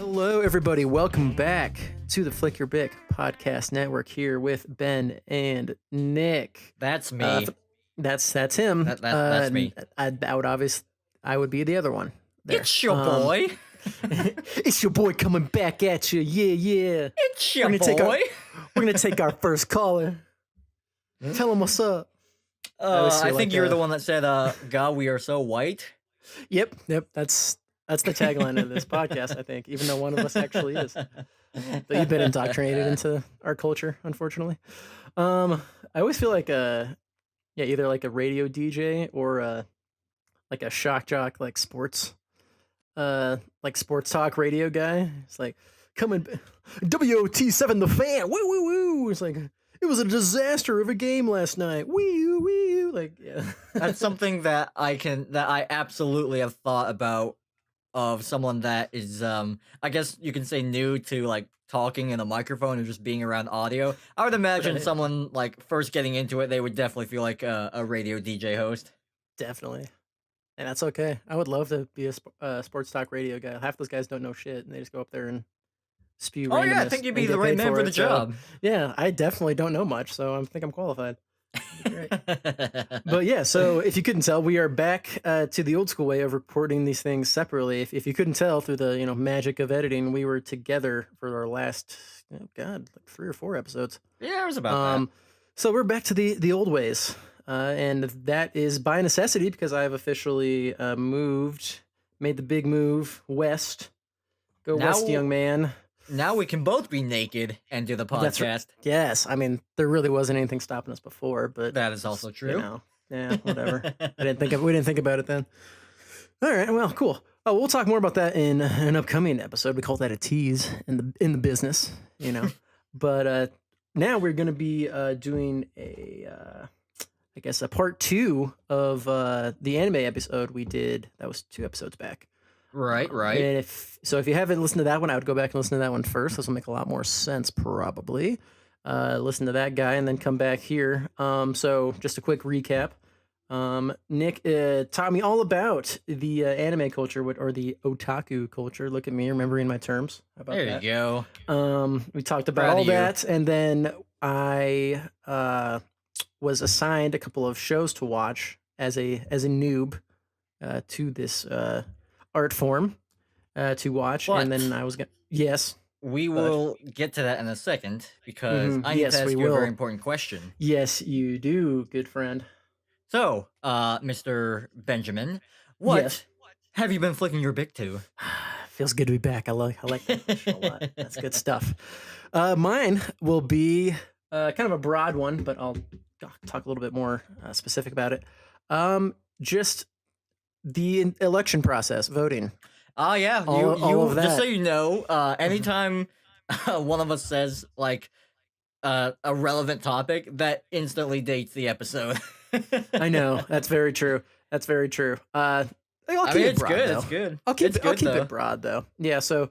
Hello, everybody. Welcome back to the Flick Your Bick podcast network here with Ben and Nick. That's me. That's him. That's me. I would be the other one. There. It's your boy. It's your boy coming back at you. Yeah. It's your We're gonna boy. We're gonna take our first caller. Tell him what's up. I think you're the one that said, "God, we are so white." Yep. That's the tagline of this podcast, I think, even though one of us actually is. But you've been indoctrinated into our culture, unfortunately. I always feel like either like a radio DJ or like a shock jock, like sports talk radio guy. It's like, coming, WOT7 the fan, woo woo woo. It's like, it was a disaster of a game last night. Wee wee. Like, yeah. That's something that I absolutely have thought about. Of someone that is, I guess you can say new to like talking in a microphone or just being around audio. I would imagine someone like first getting into it, they would definitely feel like a radio DJ host. Definitely. And that's okay. I would love to be a sports talk radio guy. Half those guys don't know shit, and they just go up there and spew. Oh yeah, I think you'd be the right man for the job. Yeah, I definitely don't know much, so I think I'm qualified. Great. But yeah, so if you couldn't tell, we are back to the old school way of recording these things separately. If you couldn't tell through the magic of editing, we were together for our last like 3 or 4 episodes. Yeah, it was about that. So we're back to the old ways, and that is by necessity because I have officially made the big move west. Go west, young man. Now we can both be naked and do the podcast. Yes, I mean there really wasn't anything stopping us before, but that is also true. Yeah, whatever. We didn't think about it then. All right, well, cool. Oh, we'll talk more about that in an upcoming episode. We call that a tease in the business, But now we're going to be doing a part 2 of the anime episode we did. That was 2 episodes back. Right. And if you haven't listened to that one, I would go back and listen to that one first. This will make a lot more sense, probably. Listen to that guy and then come back here. So just a quick recap. Nick taught me all about the anime culture or the otaku culture. Look at me remembering my terms. How about that? You go. We talked about all that, and then I was assigned a couple of shows to watch as a noob to this art form to watch, and then I was gonna we will get to that in a second because I need to ask you a very important question. Yes, you do, good friend. So, Mr. Benjamin, what have you been flicking your bick to? Feels good to be back. I like that question a lot. That's good stuff. Mine will be kind of a broad one, but I'll talk a little bit more specific about it. Just the election process, voting. Oh yeah, all of that. Just so you know, anytime one of us says like a relevant topic, that instantly dates the episode. I know, that's very true. I'll keep it broad, good. Though. It's good. I'll keep it broad though. Yeah. So,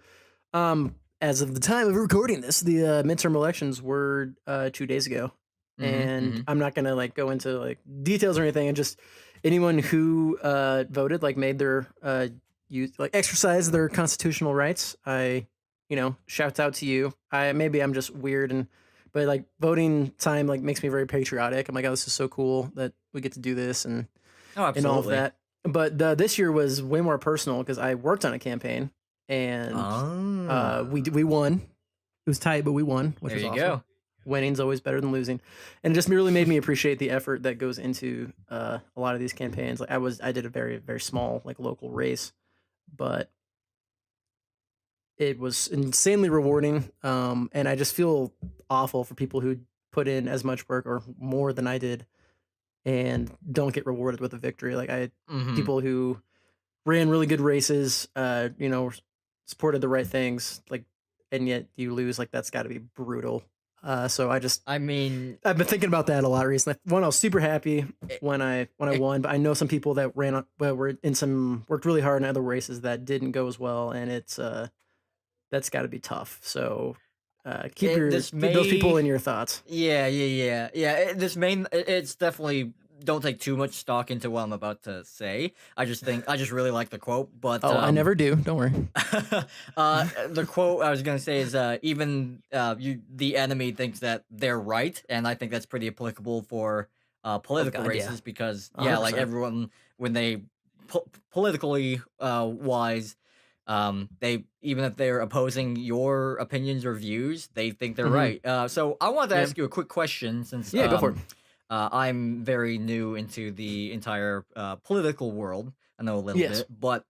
as of the time of recording this, the midterm elections were 2 days ago, and I'm not gonna like go into like details or anything, and just anyone who voted made their exercise their constitutional rights. Shouts out to you. Maybe I'm just weird but voting time makes me very patriotic. I'm like, oh, this is so cool that we get to do this and all of that. But this year was way more personal because I worked on a campaign and we won. It was tight, but we won, which was awesome. Go. Winning's always better than losing, and it just really made me appreciate the effort that goes into a lot of these campaigns. I did a very, very small local race, but it was insanely rewarding. And I just feel awful for people who put in as much work or more than I did and don't get rewarded with a victory. People who ran really good races, supported the right things, and yet you lose. That's got to be brutal. So I've been thinking about that a lot recently. One, I was super happy when I won, but I know some people that worked really hard in other races that didn't go as well, and that's got to be tough. So keep those people in your thoughts. Yeah. It's definitely don't take too much stock into what I'm about to say. I just really like the quote, but Oh, I never do. Don't worry. the quote I was gonna say is even the enemy thinks that they're right, and I think that's pretty applicable for Oh political God, yeah, races because yeah, like 100%. everyone when they politically wise, they even if they're opposing your opinions or views, they think they're Hmm. right. So I wanted to Yeah, ask you a quick question since yeah, go for it. I'm very new into the entire political world. I know a little Yes. bit, but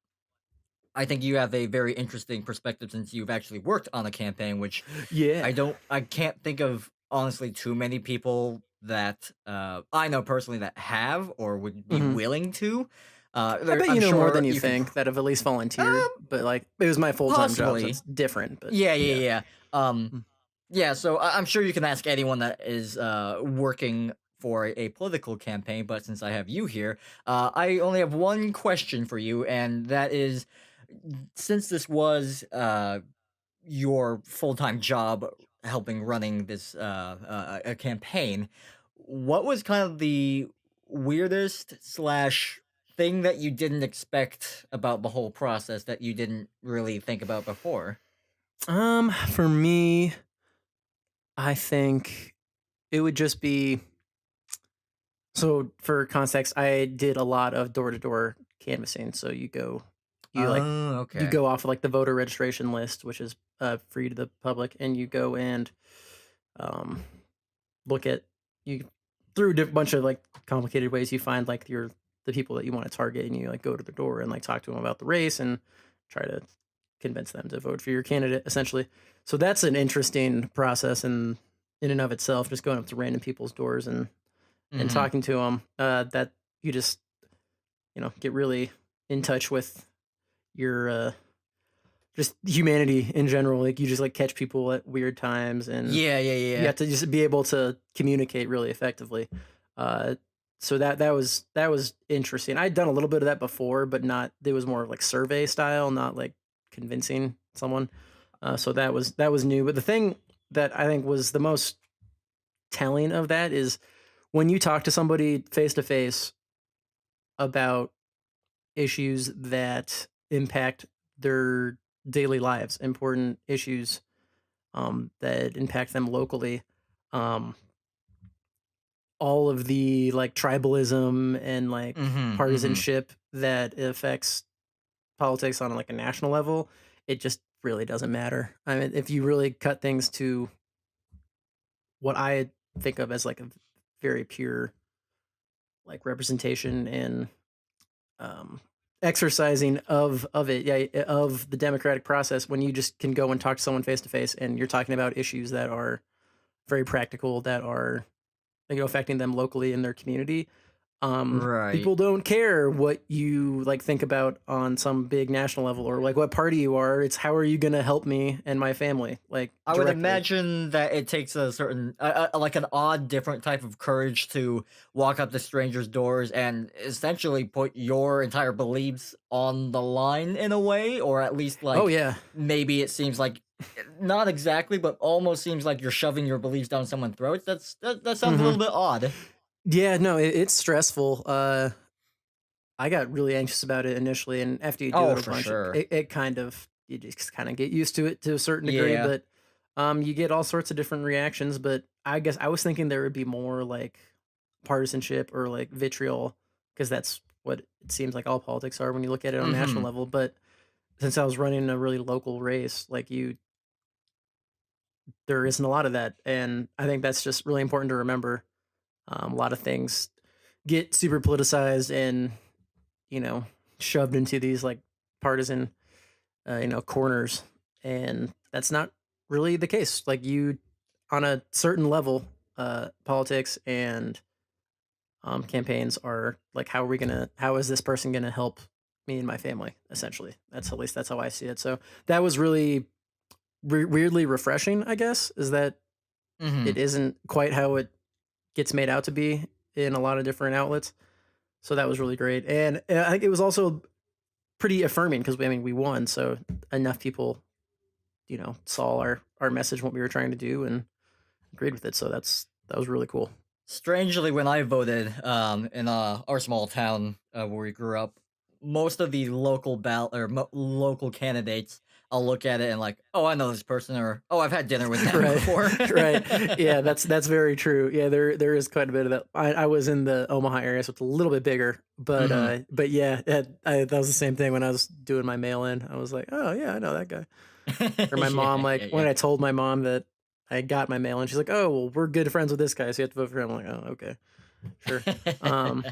I think you have a very interesting perspective since you've actually worked on a campaign, which Yeah. I can't think of honestly too many people that I know personally that have or would be Hmm. willing to. I bet I'm you know more sure than you you could think that have at least volunteered, um, but like it was my full time job, so possibly. it's different. But Yeah, yeah, yeah. yeah. Um, Mm. yeah, so I'm sure you can ask anyone that is working for a political campaign, but since I have you here, I only have one question for you, and that is since this was your full-time job helping running this a campaign, what was kind of the weirdest slash thing that you didn't expect about the whole process that you didn't really think about before? For me, I think it would just be so for context, I did a lot of door to door canvassing. So you like, Oh, you okay. go off of like the voter registration list, which is free to the public, and you go and um, look at you through a bunch of like complicated ways. You find like the people that you want to target, and you like go to the door and like talk to them about the race and try to convince them to vote for your candidate, essentially. So that's an interesting process in and of itself, just going up to random people's doors and Mhm. talking to them. That you just get really in touch with your just humanity in general. Like you just like catch people at weird times, and Yeah, yeah, you yeah. have to just be able to communicate really effectively. Uh, so that was interesting. I'd done a little bit of that before, but not. It was more like survey style, not like convincing someone. So that was new. But the thing that I think was the most telling of that is when you talk to somebody face to face about issues that impact their daily lives, important issues that impact them locally. Um, all of the like tribalism and like Mhm, mhm. partisanship that affects politics on like a national level, it just really doesn't matter. I mean, if you really cut things to what I think of as like a very pure like representation and um, exercising of it, yeah, of the democratic process, when you just can go and talk to someone face to face, and you're talking about issues that are very practical, that are affecting them locally in their community. Right. People don't care what you like think about on some big national level or like what party you are. It's how are you going to help me and my family like I would directly. imagine that it takes a certain, like an odd, different type of courage to walk up to strangers' doors and essentially put your entire beliefs on the line in a way, or at least Oh like yeah. maybe it seems like not exactly, but almost seems like you're shoving your beliefs down someone's throats. That sounds a Hmm. little bit odd. Yeah, no, it's stressful. I got really anxious about it initially, and after you do Oh, it a for bunch, sure. it kind of you just kind of get used to it to a certain degree, Yeah. but you get all sorts of different reactions. But I guess I was thinking there would be more like partisanship or like vitriol, because that's what it seems like all politics are when you look at it on a national Mm-hmm. level. But since I was running a really local race, like there isn't a lot of that, and I think that's just really important to remember. A lot of things get super politicized and you know shoved into these like partisan corners, and that's not really the case. Like you, on a certain level, politics and campaigns are like, how is this person gonna help me and my family? Essentially, that's at least that's how I see it. So that was really weirdly refreshing. I guess is that Mm-hmm. it isn't quite how it gets made out to be in a lot of different outlets. So that was really great, and I think it was also pretty affirming because I mean we won, so enough people saw our message, what we were trying to do, and agreed with it. So that was really cool. Strangely, when I voted in our small town where we grew up, most of the local local candidates, I'll look at it and like, oh, I know this person, or oh, I've had dinner with them Right, before. right. Yeah, that's very true. Yeah, there is quite a bit of that. I was in the Omaha area, so it's a little bit bigger. Hmm. But yeah, that was the same thing when I was doing my mail in. I was like, oh yeah, I know that guy. Or my mom, Yeah, like yeah, when yeah. I told my mom that I got my mail in, she's like, oh well, we're good friends with this guy, so you have to vote for him. I'm like, oh okay, sure. Um,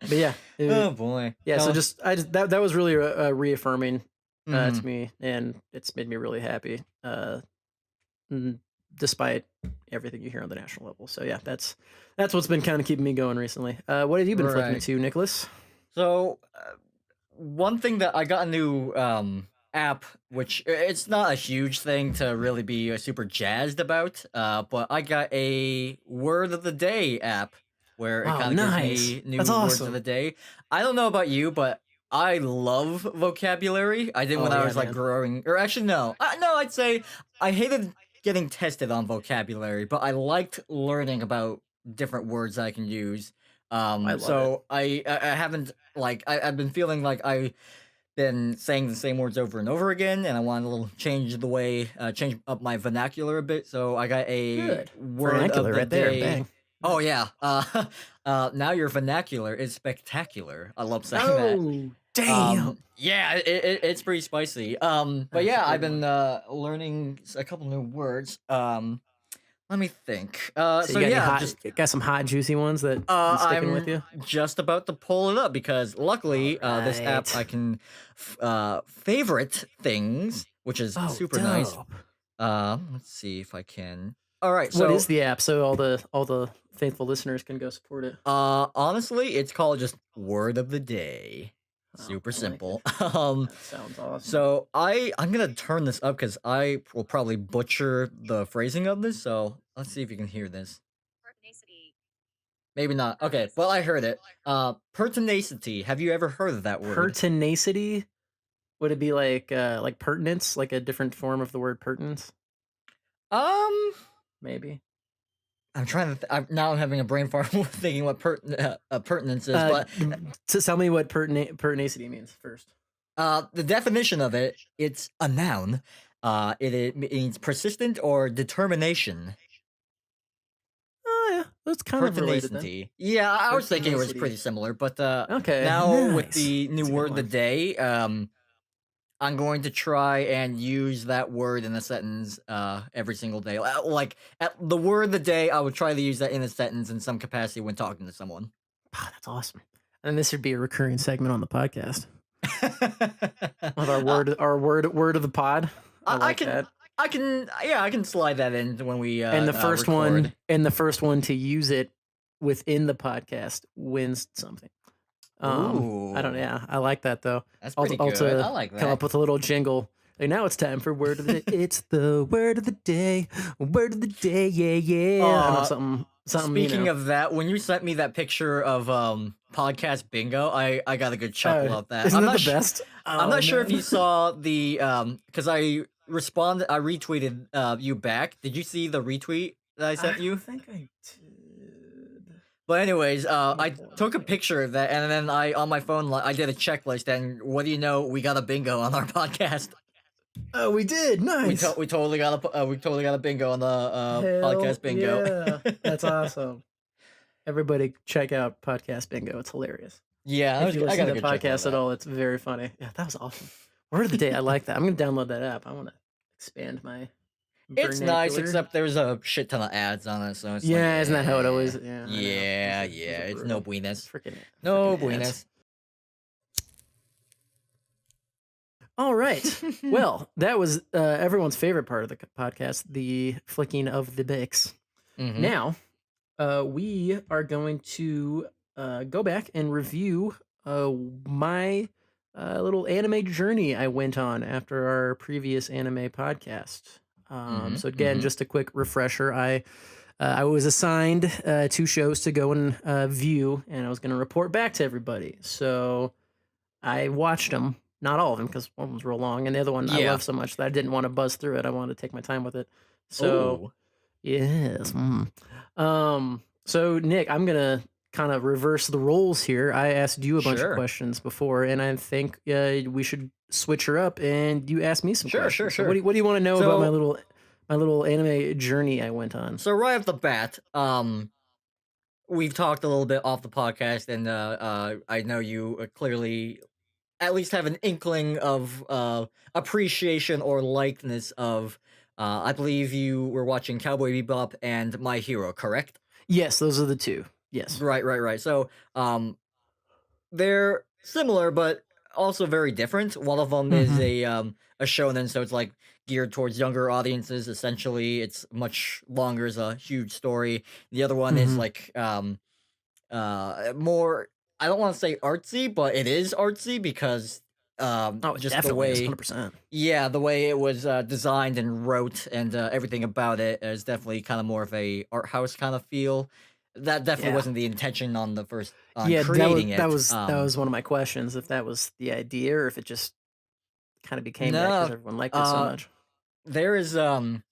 but yeah, Oh boy. yeah. So No. that was really reaffirming Hmm. to me, and it's made me really happy. Mm, despite everything you hear on the national level. So yeah, that's what's been kind of keeping me going recently. What have you been flicking Right. to, Nicholas? So one thing that I got a new app, which it's not a huge thing to really be super jazzed about, but I got a word of the day app where it Oh, kind of gives nice. me That's new words of the awesome. day. I don't know about you, but I love vocabulary. I did when Oh I yeah, was like man. growing, or actually no, no, I'd say I hated getting tested on vocabulary, but I liked learning about different words I can use. I love it. So I haven't like I've been feeling like I been saying the same words over and over again, and I want a little change up my vernacular a bit. So I got a Good word of vernacular the right there. day. Bang. Oh Nice. yeah, now your vernacular is spectacular. I love saying that. Oh damn. Yeah, it's pretty spicy. But That's a yeah, good I've been one. learning a couple new words. Let me think. So So you got any yeah, hot? just Got some hot juicy ones that been sticking with I'm you? just about to pull it up because All luckily, this app right. I can favorite things, which is Oh, super nice. dope. Let's see if I can. All right, What is so the app so all the faithful listeners can go support it? honestly, it's called just word of the day. Oh Super boy, simple. Um, that sounds awesome. so I'm gonna turn this up because I will probably butcher the phrasing of this. So let's see if you can hear this. Maybe not. Okay, well I heard it. Pertinacity. Have you ever heard of that word? Pertinacity? Would it be like pertinence, like a different form of the word pertinence? Um, Maybe. I'm trying to. Now I'm having a brain fart thinking what pertinence is, but To tell me what pertinacity means first. the definition of it, it's a noun. It means persistent or determination. Oh yeah, that's kind of related then. Pertinacity. Yeah, I was thinking it was Pertinacity. pretty similar, but Okay, now with nice. the new That's a good word of the one. day, I'm going to try and use that word in a sentence every single day. Like at the word of the day, I would try to use that in a sentence in some capacity when talking to someone. Oh, that's awesome. And this should be a recurring segment on the podcast. With uh, word of the pod. I I like can, that. yeah, I can slide that in when we And record. the first one to use it within the podcast wins something. I don't know. Ooh, Yeah, I like that though. that's I'll, pretty I'll good. I to like come that. up with a little jingle. Like now it's time for word of the. It's the word of the day. Word of the day. Yeah, yeah. I don't know Uh, something. Speaking of that, when you sent me that picture of podcast bingo, I got a good chuckle out that. Isn't that the best? I'm Oh not sure if you man. saw the because I retweeted you back. Did you see the retweet that I I sent don't you? think I did. But anyways, Let me I pull it up took a again. picture of that, and then I on my phone I did a checklist, and what do you know? We got a bingo on our podcast. Oh, we did. Nice. We totally got a bingo on the Hell podcast bingo. yeah. That's awesome. Everybody check out podcast bingo. It's hilarious. Yeah, If you I listen got a to good chuckle at podcasts at that. all, it's very funny. Yeah, that was awesome. Word of the day. I like that. I'm gonna download that app. I want to expand my It's nice, vernacular. except there's a shit ton of ads on it, so it's like, Yeah, isn't that how it always? Yeah, I know. yeah, Those yeah, are it's no brutal. buenas, Freaking no ads. buenas. All right. Well, that was everyone's favorite part of the podcast, the flicking of the bicks. Mm-hmm. Now, we are going to go back and review my little anime journey I went on after our previous anime podcast. Mm-hmm. So again, Mm-hmm. just a quick refresher. I was assigned 2 shows to go and view, and I was going to report back to everybody. So I watched them, not all of them, because one was real long, and the other one I Yeah. love so much that I didn't want to buzz through it. I wanted to take my time with it. So Oh. yes. Um, So, Nick, I'm gonna kind of reverse the roles here. I asked you a bunch of Sure. questions before, and I think we should switch her up, and you ask me some Sure, sure, questions. So, what do sure. you, what do you want to know about So my little anime journey I went on? so right off the bat, we've talked a little bit off the podcast, and I know you clearly at least have an inkling of appreciation or likeness of. I believe you were watching Cowboy Bebop and My Hero, correct? Yes, those are the two. Yes. Right, right, right. So, they're similar, but also very different. One of them is Mm-hmm. a shonen, so it's like geared towards younger audiences. Essentially, it's much longer, is a huge story. The other one is Mm-hmm. like more. I don't want to say artsy, but it is artsy because Oh, it just the definitely is, way 100%. yeah, the way it was designed and wrote and everything about it is definitely kind of more of a art house kind of feel. That definitely Yeah. wasn't the intention on the first on Yeah, that was creating that it. was that was one of my questions. If that was the idea, or if it just kind of became that because No, everyone liked it so uh, much. there is well,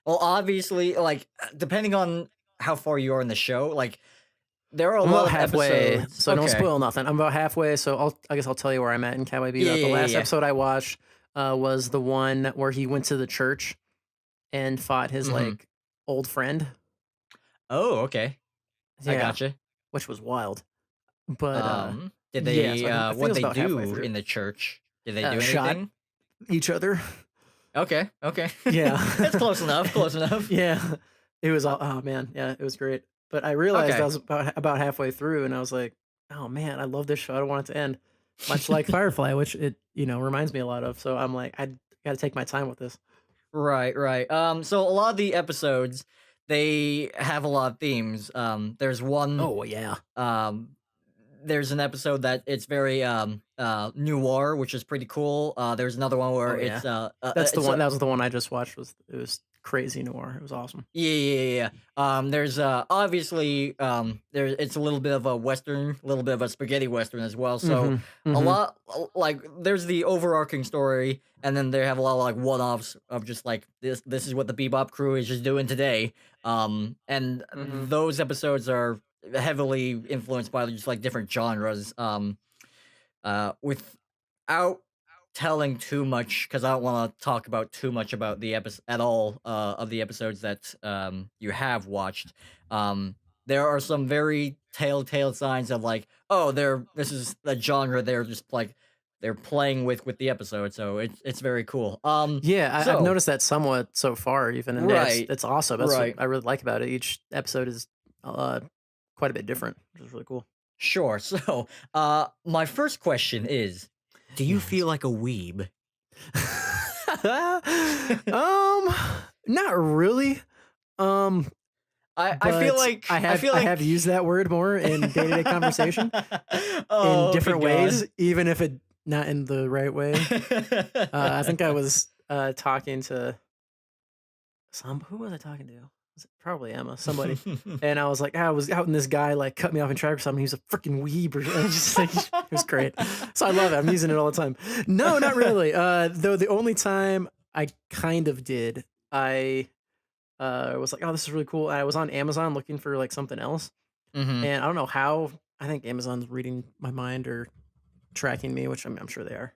obviously, like depending on how far you are in the show, like there are a I'm lot about of halfway, episodes. so don't Okay, spoil nothing. I'm about halfway, so I guess I'll tell you where I'm at in Cowboy yeah, Bebop. The yeah, yeah, last yeah. episode I watched was the one where he went to the church and fought his Hmm. like old friend. Oh, okay, I Yeah, gotcha. which was wild. But Did yeah, they so I think it what was they about halfway do through. in the church? Did they do Shot anything? each other. Okay, okay, Yeah, it's close enough, close enough. yeah. It was Uh, all. Oh man, yeah, it was great. But I realized I okay. was about halfway through, and I was like, oh man, I love this show. I don't want it to end. Much like Firefly, which it reminds me a lot of. So I'm like, I got to take my time with this. Right, right. So a lot of the episodes they have a lot of themes. There's one Oh yeah. um there's an episode that it's very noir, which is pretty cool. There's another one where Oh yeah. That's the it's one. a That was the one I just watched. It was crazy noir. It was awesome. yeah, yeah, yeah, yeah. There's obviously there it's a little bit of a western, a little bit of a spaghetti western as well. So Mhm. a Mhm. lot like there's the overarching story, and then they have a lot of like one-offs of just like this is what the Bebop crew is just doing today. And Mhm. those episodes are heavily influenced by just like different genres. Without telling too much, because I don't want to talk about too much about the episode at all of the episodes that you have watched. Um, there are some very telltale signs of like, oh, this is the genre they're just like they're playing with the episode, so it's very cool. Yeah, I've So noticed that somewhat so far, even, and yeah, right, it's awesome. That's what right, I really like about it. Each episode is uh quite a bit different, which is really cool. sure. So, my first question is, do you Yes. feel like a weeb? um, not really. Um, I feel but like I feel I have like used that word more in day to day conversation in oh, okay, different God. ways, even if it not in the right way. I think I was talking to who was I talking to? Was it probably Emma, somebody. And I was like, I was out and this guy like cut me off in traffic or something. He was a freaking weeb or just like it was great. So I love it. I'm using it all the time. No, not really. Though the only time I kind of did, I was like, oh, this is really cool. I was on Amazon looking for like something else. Mhm, And I don't know how. I think Amazon's reading my mind or tracking me, which I'm sure they are.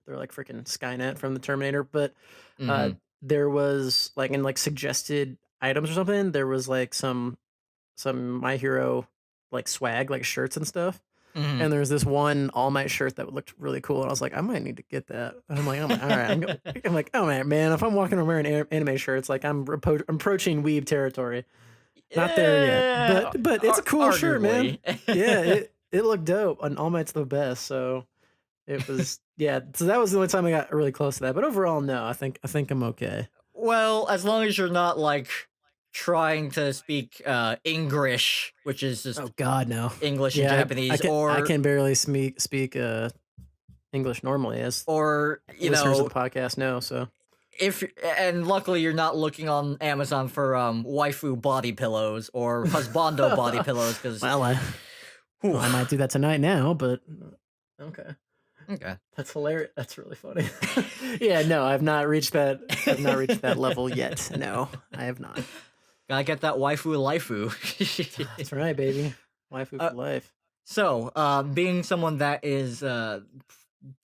They're like freaking Skynet from the Terminator. But uh, mhm, there was like in like suggested items or something. There was like some My Hero like swag, like shirts and stuff. mhm. And there's this one All Might shirt that looked really cool, and I was like, I might need to get that. And I'm like, all right, I'm like, oh man, if I'm walking around wearing anime shirts, like I'm approaching weeb territory. Not there yet, Yeah, but it's a cool shirt, man. arguably. Yeah, it looked dope, and All Might's the best. So it was, yeah. So that was the only time I got really close to that. But overall, no, I think I'm okay. Well, as long as you're not, like, trying to speak, English, which is Oh just God, no. English and Yeah, I Japanese, can barely speak English normally, as or, you listeners of know, the podcast know. So if and luckily you're not looking on Amazon for, waifu body pillows or husbando body pillows, 'cause well, I might do that tonight now, but okay. okay. That's hilarious. That's really funny. Yeah, no, I've not reached that. I've not reached that level yet. No, I have not. Gotta get that waifu That's lifu. right, baby. Waifu uh, for life. so, being someone that is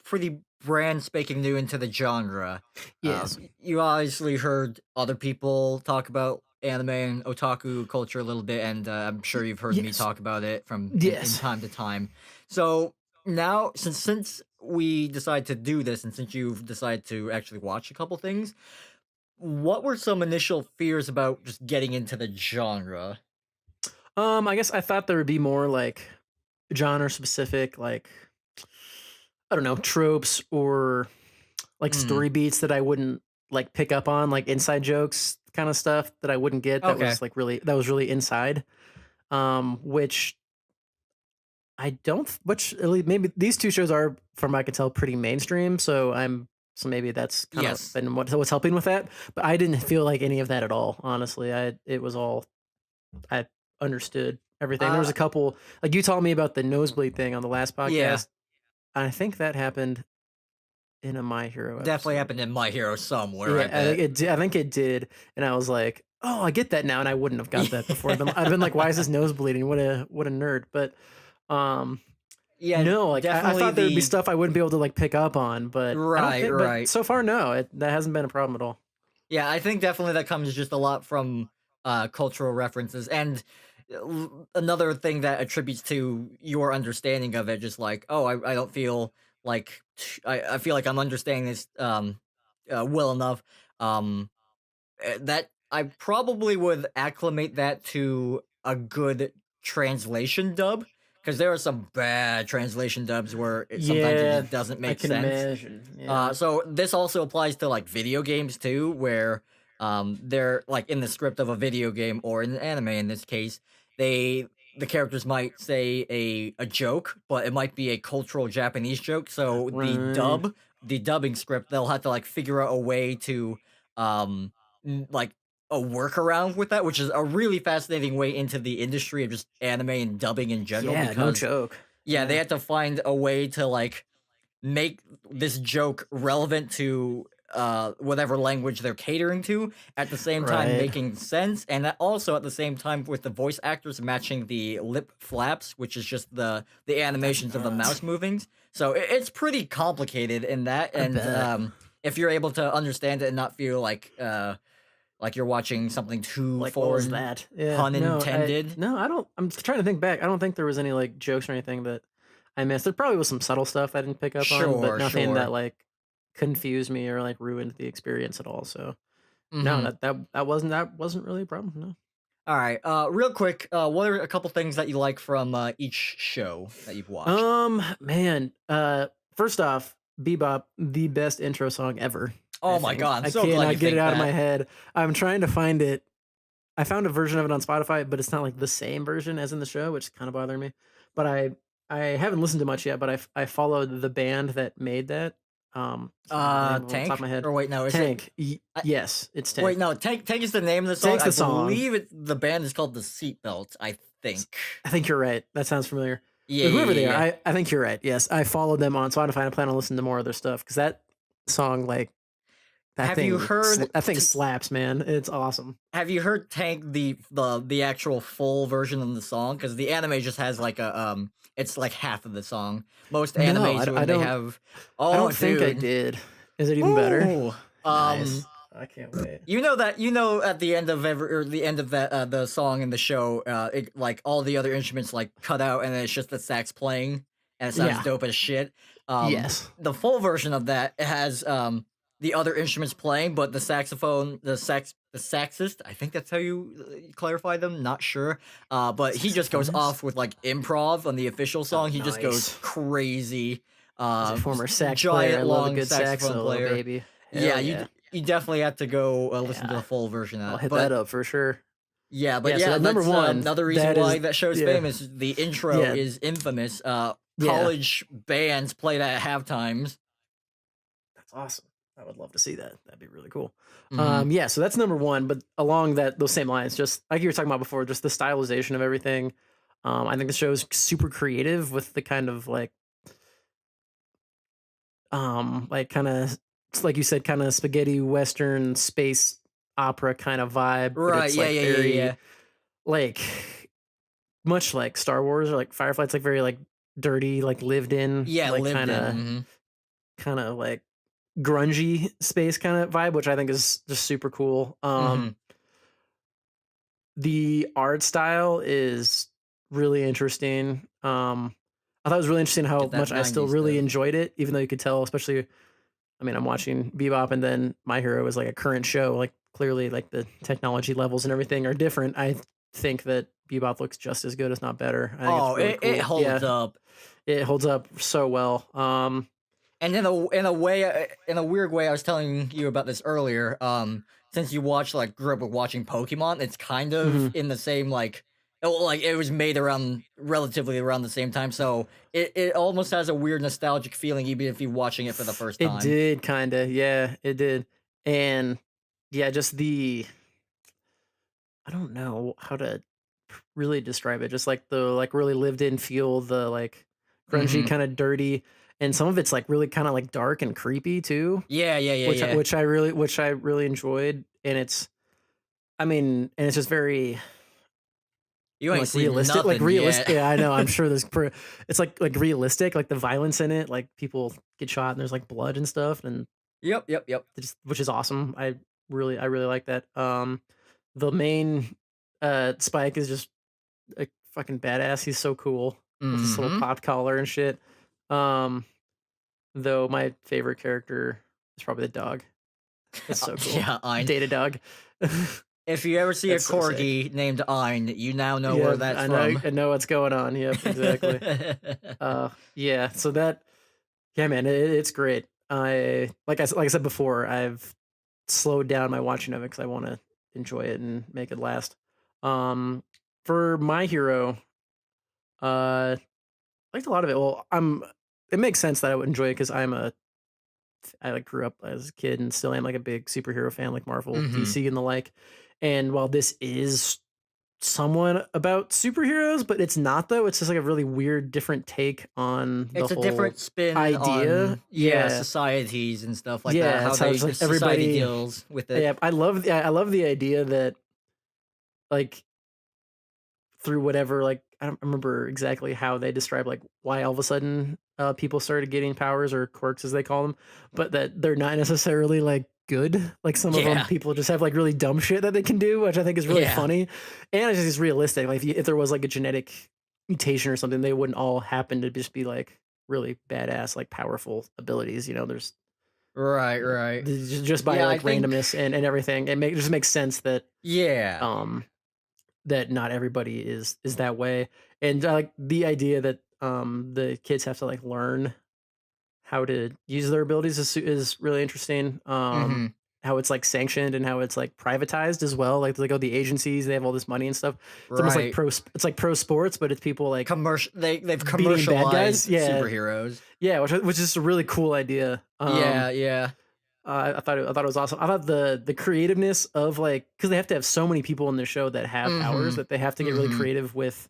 pretty brand spanking new into the genre, Yes. you obviously heard other people talk about anime and otaku culture a little bit, and I'm sure you've heard me Yes. talk about it from in Yes. time to time. So now, since we decided to do this, and since you've decided to actually watch a couple things, what were some initial fears about just getting into the genre? I guess I thought there would be more like genre specific, like I don't know, tropes or like Mm, story beats that I wouldn't like pick up on, like inside jokes kind of stuff that I wouldn't get that okay. was like really inside. Which I don't which at least maybe these two shows are from what I can tell pretty mainstream, so maybe that's kind of Yes. been what's helping with that. But I didn't feel like any of that at all, honestly. It was all I understood everything. There was Uh, a couple like you told me about the nosebleed thing on the last yeah. podcast. I think that happened in a My Hero Definitely episode. happened in My Hero somewhere, Yeah, I bet. I think it did, and I was like, "Oh, I get that now," and I wouldn't have got that before. I'd been like, "Why is his nose bleeding? What a nerd!" But um, Yeah, no, like I definitely thought there would be the stuff I wouldn't be able to like pick up on, but I don't right, think. But right. so far, no, that hasn't been a problem at all. Yeah, I think definitely that comes just a lot from cultural references and another thing that attributes to your understanding of it just like, oh, I don't feel like I feel like I'm understanding this well enough. Um that I probably would acclimate that to a good translation dub because there are some bad translation dubs where sometimes it Yeah, just doesn't I make can sense. imagine. Yeah, So this also applies to like video games too, where they're like in the script of a video game or in an anime in this case, the characters might say a joke, but it might be a cultural Japanese joke. So right. the dubbing script, they'll have to like figure out a way to um like a workaround with that, which is a really fascinating way into the industry of just anime and dubbing in general Yeah, no because joke. yeah, they Yeah, had to find a way to like make this joke relevant to whatever language they're catering to at the same time right. making sense and that also at the same time with the voice actors matching the lip flaps which is just the That's animations of the nuts. mouse movings so it's pretty complicated in that I and bet. if you're able to understand it and not feel like you're watching something too Like, what was foreign that? Yeah, pun intended. no, I don't. I'm trying to think back. I don't think there was any like jokes or anything that I missed. There probably was some subtle stuff I didn't pick up on, but Sure, nothing that sure. like confused me or like ruined the experience at all. So no, Mhm. that wasn't really a problem. No. All right. Real quick, what are a couple things that you like from each show that you've watched? Man. First off, Bebop, the best intro song ever. I Oh my think god, I'm I so glad cannot you get it think out of my that. head. I'm trying to find it. I found a version of it on Spotify, but it's not like the same version as in the show, which is kind of bothering me. But I haven't listened to much yet, but I followed the band that made that. Can't remember the name of them off the top of Tank? my head. Or wait, no, is it? Tank. I, Yes, it's wait, Tank. no, Tank is the name of the song. Tank's I the song. believe the band is called the Seatbelt. I S- think. I think you're right. That sounds familiar. Yeah, But yeah, whoever they yeah, are, yeah. I think you're right. Yes, I followed them on Spotify and I plan on listening to more of their stuff because that song, like Have you heard? that thing slaps, man. It's awesome. Have you heard Tank the actual full version of the song? Because the anime just has like a it's like half of the song. Most No, animes I when they don't. have, I oh don't think I dude, did. Is it even better? ooh, Nice. I can't wait. you know at the end of every or the end of that the song in the show, it, like all the other instruments like cut out and then it's just the sax playing and it sounds Yeah. dope as shit. Yes. The full version of that has the other instruments playing, but the saxist, I think that's how you clarify them. Not sure, but he just goes Saxophonist. off with like improv on the official Oh, song. He just goes nice. crazy. As a former sax player, I Giant love a long good sax saxophone solo, player. baby. Yeah, Hell yeah. you definitely have to go listen to Yeah. the full version of I'll that. hit that up for sure. Yeah. So Yeah, that number that's one, another reason that why is, that show's yeah, famous. The intro yeah, is infamous. yeah. College bands play that at half times. That's awesome. I would love to see that. That'd be really cool. Hmm. Yeah. So that's number one. But along those same lines, just like you were talking about before, just the stylization of everything. I think the show is super creative with the kind of like kind of like you said, kind of spaghetti western space opera kind of vibe, but Right, it's yeah, like yeah, yeah, yeah. very like much like Star Wars or like Firefly. It's like very like dirty, like lived in, Yeah, like lived kind in, of mhm. kind of like grungy space kind of vibe, which I think is just super cool. Mhm. The art style is really interesting. I thought it was really interesting how Get that much I still 90s really stuff. enjoyed it, even though you could tell, especially, I mean, I'm watching Bebop and then My Hero is like a current show. Like clearly, like the technology levels and everything are different. I think that Bebop looks just as good, if not better. I think it's Oh, really it cool. holds Yeah, up. it holds up so well. And in a way, in a weird way, I was telling you about this earlier. Since you watched like grew up with watching Pokemon, it's kind of Mhm. in the same like it was made around relatively around the same time, so it almost has a weird nostalgic feeling, even if you're watching it for the first It time. did kind of, yeah, it did, and yeah, just the I don't know how to really describe it. Just like the like really lived in feel, the like grungy, Hmm. kind of dirty, and some of it's like really kind of like dark and creepy too, Yeah, yeah, yeah, which yeah. which I really enjoyed. And it's I mean, and it's just very You ain't like seen realistic, like nothing realistic. yet. Yeah, I know. I'm sure it's like realistic, like the violence in it, like people get shot and there's like blood and stuff, and Yep, yep, yep. just which is awesome. I really like that. The main Spike is just a fucking badass. He's so cool with his little Hmm. pop collar and shit. Um, though my favorite character is probably the dog. It's so cool. Yeah, Ein. Data dog. If you ever see a That's so sick. corgi named Ein, you now know where Yep, that's from. I know what's going on. Yep, exactly. Yeah, so that yeah, man, it's great. Like I said before, I've slowed down my watching of it because I want to enjoy it and make it last. Um, for My Hero, I liked a lot of it. Well, it makes sense that I would enjoy it because I like grew up as a kid and still am like a big superhero fan, like Marvel, Hmm. DC, and the like. And while this is somewhat about superheroes, but it's not though. It's just like a really weird, different take on the It's a whole different spin idea. on, yeah, Yeah, societies and stuff like that, yeah. how It's how they it's the like society everybody. deals with it. Yeah, I love the idea that like through whatever like I don't remember exactly how they describe like why all of a sudden people started getting powers or quirks as they call them, but that they're not necessarily like good. Like some of them Yeah, people just have like really dumb shit that they can do, which I think is really yeah. funny, and it's just realistic. Like if there was like a genetic mutation or something, they wouldn't all happen to just be like really badass, like powerful abilities. You know, there's Right, right. just by Yeah, I like think randomness and everything. It just makes sense yeah. um that not everybody is that way, and I like the idea that, the kids have to, like, learn how to use their abilities is really interesting, Mhm. how it's, like, sanctioned and how it's, like, privatized as well, like, oh, the agencies, they have all this money and stuff. It's almost like Right. it's like pro sports, but it's people, like, They've beating bad guys. commercialized Yeah. superheroes. Yeah, which is a really cool idea, Yeah, yeah. I thought it was awesome. I thought the creativeness of, like, because they have to have so many people in the show that have powers Mhm. that they have to get really Mhm. creative with.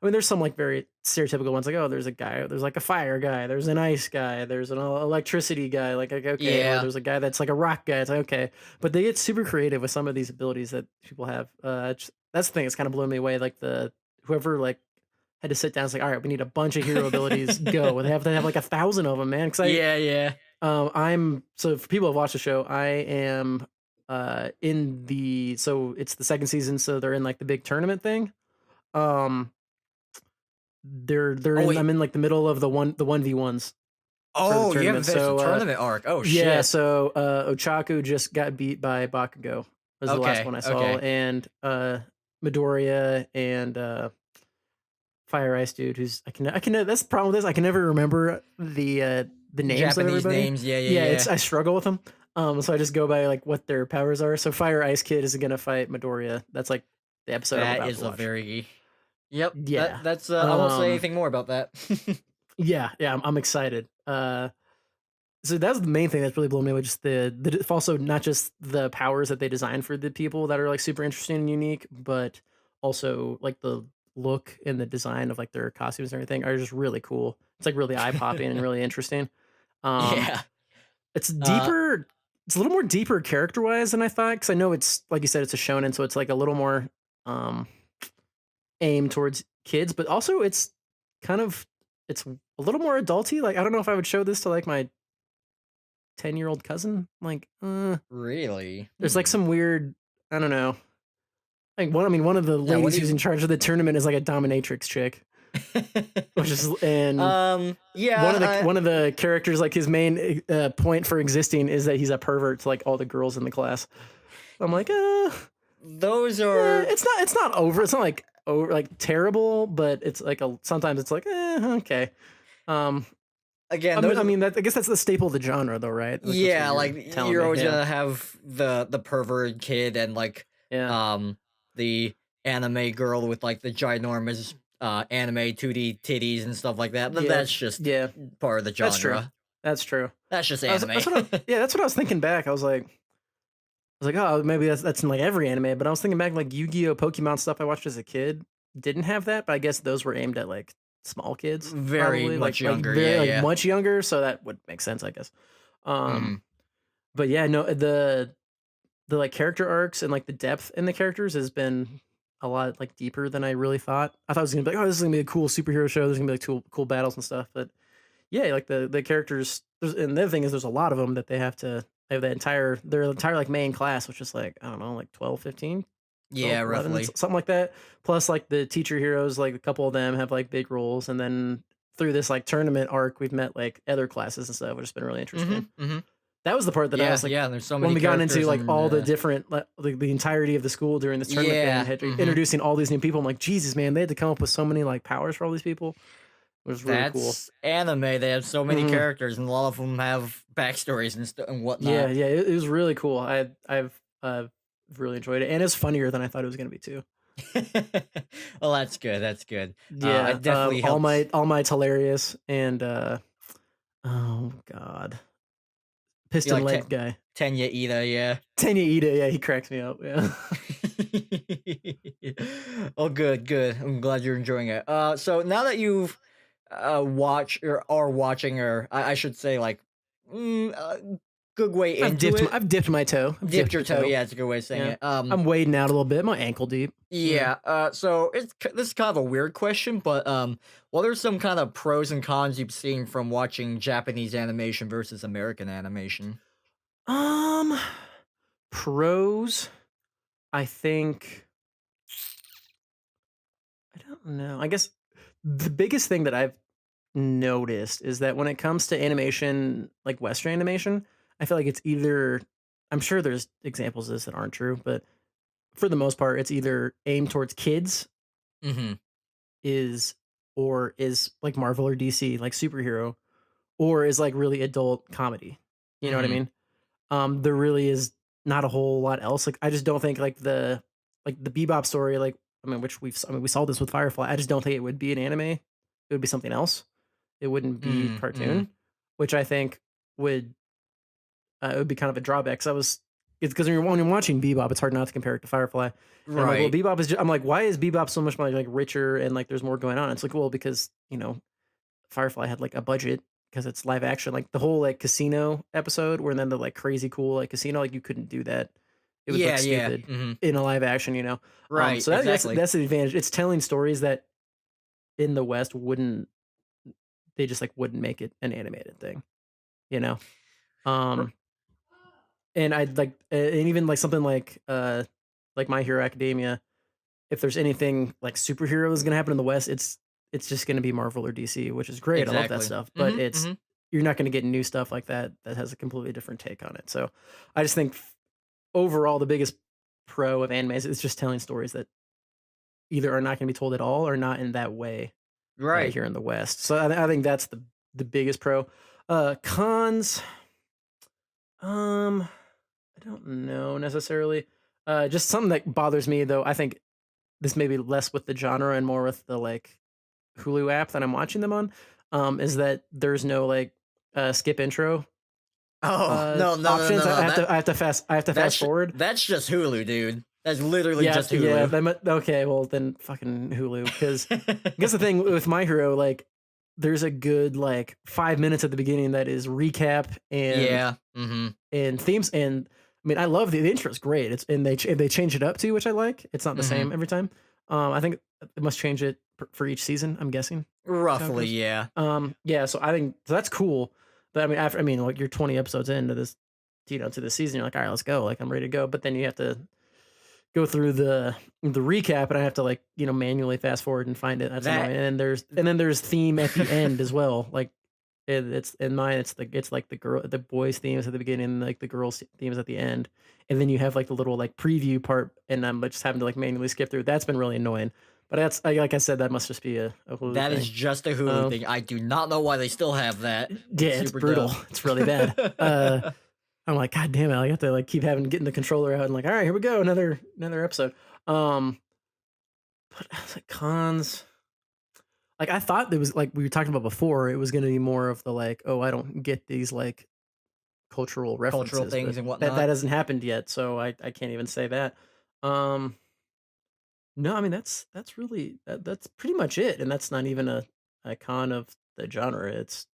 I mean, there's some like very stereotypical ones, like oh, there's like a fire guy, there's an ice guy, there's an electricity guy, like okay, or Yeah. there's a guy that's like a rock guy. It's like okay, but they get super creative with some of these abilities that people have. That's the thing that's kind of blowing me away. Like the whoever like had to sit down, it's like all right, we need a bunch of hero abilities, go. And they have to have like 1,000 of them, man. Because Yeah, yeah. I'm so for people who've watched the show, I am in the so it's the second season, so they're in like the big tournament thing. Um they're Oh, in wait. I'm in like the middle of the 1v1s for the Oh, you haven't tournament. finished the So tournament arc. Oh, yeah, shit. so Ochaku just got beat by Bakugo was the last Okay, one I saw, okay. and Midoriya and Fire Ice dude who's I can that's the problem with this. I can never remember the names of Japanese everybody. names. Yeah, yeah, Yeah, yeah. I struggle with them. So I just go by like what their powers are. So Fire Ice Kid is gonna fight Midoriya. That's like the episode I'm That about to is a watch. very Yep, Yeah. that's, I won't say Um anything more about that. yeah, yeah, I'm excited. So that's the main thing that's really blown me away. Just also not just the powers that they design for the people that are like super interesting and unique, but also like the look and the design of like their costumes and everything are just really cool. It's like really eye popping and really interesting. Um, Yeah. it's Uh, deeper. it's a little more deeper character wise than I thought, because I know it's like you said, it's a shonen, so it's like a little more um aimed towards kids, but also it's kind of it's a little more adulty. Like I don't know if I would show this to like my 10-year-old cousin. Like, Really? there's like some weird, I don't know. Like one, I mean, one of the Yeah. What ladies do who's in you? charge of the tournament is like a dominatrix chick, which is and Yeah. one of the characters, like his main point for existing is that he's a pervert to like all the girls in the class. I'm like, Those are. it's not over. It's not like over like terrible, but it's like a sometimes it's like, okay. Um, Again, those. I mean, that, I guess that's the staple of the genre, though, right? Like that's what Yeah, you're like telling you're me. always Yeah, gonna have the pervert kid and like yeah, the anime girl with like the ginormous anime 2D titties and stuff like that. But yeah, that's just yeah. part of the That's true. genre. That's true. That's just anime. That's what yeah, that's what I was thinking back. I was like, oh, maybe that's in like every anime. But I was thinking back, like Yu-Gi-Oh, Pokemon stuff I watched as a kid didn't have that, but I guess those were aimed at like small kids, Very probably much younger. very Yeah, like yeah. much younger. So that would make sense, I guess. Um, Mhm. but yeah, no, the like character arcs and like the depth in the characters has been a lot like deeper than I really thought. I thought it was gonna be like, oh, this is gonna be a cool superhero show. There's gonna be like cool battles and stuff. But yeah, like the characters. And the other thing is, there's a lot of them that they have to. They have their entire like main class, which is like I don't know, like 12, 15, Yeah, 12, 11, roughly. something like that. Plus like the teacher heroes, like a couple of them have like big roles, and then through this like tournament arc, we've met like other classes and stuff, which has been really interesting. Mhm. That was the part that I Yeah, was like, yeah. There's so when many we got into characters like and all the different like the entirety of the school during this tournament thing, yeah. and had introducing all these new people. I'm like, Jesus, man, they had to come up with so many like powers for all these people. It was really cool. That's anime. They have so many Mhm. characters, and a lot of them have backstories and stuff and Yeah, whatnot. yeah, it was really cool. I've really enjoyed it, and it's funnier than I thought it was gonna be too. Well, that's good. That's good. Yeah, It definitely helps. All Might's hilarious, and oh god, You piston like leg guy, Tenya Ida, yeah. Tenya Ida. Yeah, he cracks me up. Yeah. Oh, good, good. I'm glad you're enjoying it. So now that you've watched or are watching, or I should say, like, good way into it. I've dipped my toe. I've Dipped dipped your my toe. toe. Yeah, it's a good way of saying Yeah, it. I'm wading out a little bit. My ankle deep. Yeah. Yeah. So this is kind of a weird question, but what are some kind of pros and cons you've seen from watching Japanese animation versus American animation? Um, pros. I think I don't know. I guess the biggest thing that I've noticed is that when it comes to animation, like Western animation, I feel like it's either I'm sure there's examples of this that aren't true, but for the most part, it's either aimed towards kids Mm-hmm. is or is like Marvel or DC, like superhero, or is like really adult comedy. You know what I Mm-hmm. mean? There really is not a whole lot else. Like I just don't think like the Bebop story, like I mean, we saw this with Firefly. I just don't think it would be an anime. It would be something else. It wouldn't be Mm-hmm. cartoon, which I think would it would be kind of a drawback. Cause it's because when you're watching Bebop, it's hard not to compare it to Firefly. And I'm like, well, Right. Bebop is. I'm like, why is Bebop so much more like richer and like there's more going on? It's like, well, because Firefly had like a budget because it's live action. Like the whole like casino episode, where then the like crazy cool like casino, like you couldn't do that. It would look Yeah. Yeah. stupid Mm-hmm. in a live action. Right. So Exactly. that's the advantage. It's telling stories that in the West wouldn't they just like wouldn't make it an animated thing, you know. R- Um, and I'd like and even like My Hero Academia. If there's anything like superheroes gonna happen in the West, it's just gonna be Marvel or DC, which is great. I love that exactly. stuff, but Mm-hmm. Mm-hmm. you're not gonna get new stuff like that that has a completely different take on it. So I just think overall the biggest pro of anime is it's just telling stories that either are not gonna be told at all or not in that way Right. here in the West. So I think that's the biggest pro. Cons, I don't know necessarily. Just something that bothers me though. I think this may be less with the genre and more with the like Hulu app that I'm watching them on. Is that there's no like skip intro Oh no no no options. no no. I have to fast forward. That's just Hulu, dude. That's literally Yeah, just yeah. Hulu. Okay, well then fucking Hulu because I guess the thing with My Hero, like there's a good like 5 minutes at the beginning that is recap Yeah. Mhm. and themes. And I mean, I love the intro is great. It's and they change it up too, which I like. It's not the Mhm. same every time. I think it must change it for each season. I'm guessing that's how it Roughly, goes. yeah. Yeah. So I think so that's cool. But I mean, after I mean, like you're 20 episodes into this, to the season, you're like, all right, let's go. Like I'm ready to go. But then you have to go through the recap, and I have to like manually fast forward and find it. That's That annoying. And then there's theme at the end as well. Like it's in mine, it's like the boys themes at the beginning, and like the girls themes at the end, and then you have like the little like preview part, and I'm just having to like manually skip through. That's been really annoying. But like I said, that must just be a Hulu that is thing. just a Hulu Um, thing. I do not know why they still have that. yeah, It's it's super brutal. dumb. It's really bad. I'm like, God damn it! I have to like keep getting the controller out and like, all right, here we go, another episode. Um, but like cons, like I thought there was like we were talking about before, it was going to be more of the like, oh, I don't get these like cultural Cultural references, things but and that whatnot. hasn't happened yet, so I can't even say that. Um, no, I mean that's really that's pretty much it, and that's not even a con of the genre. It's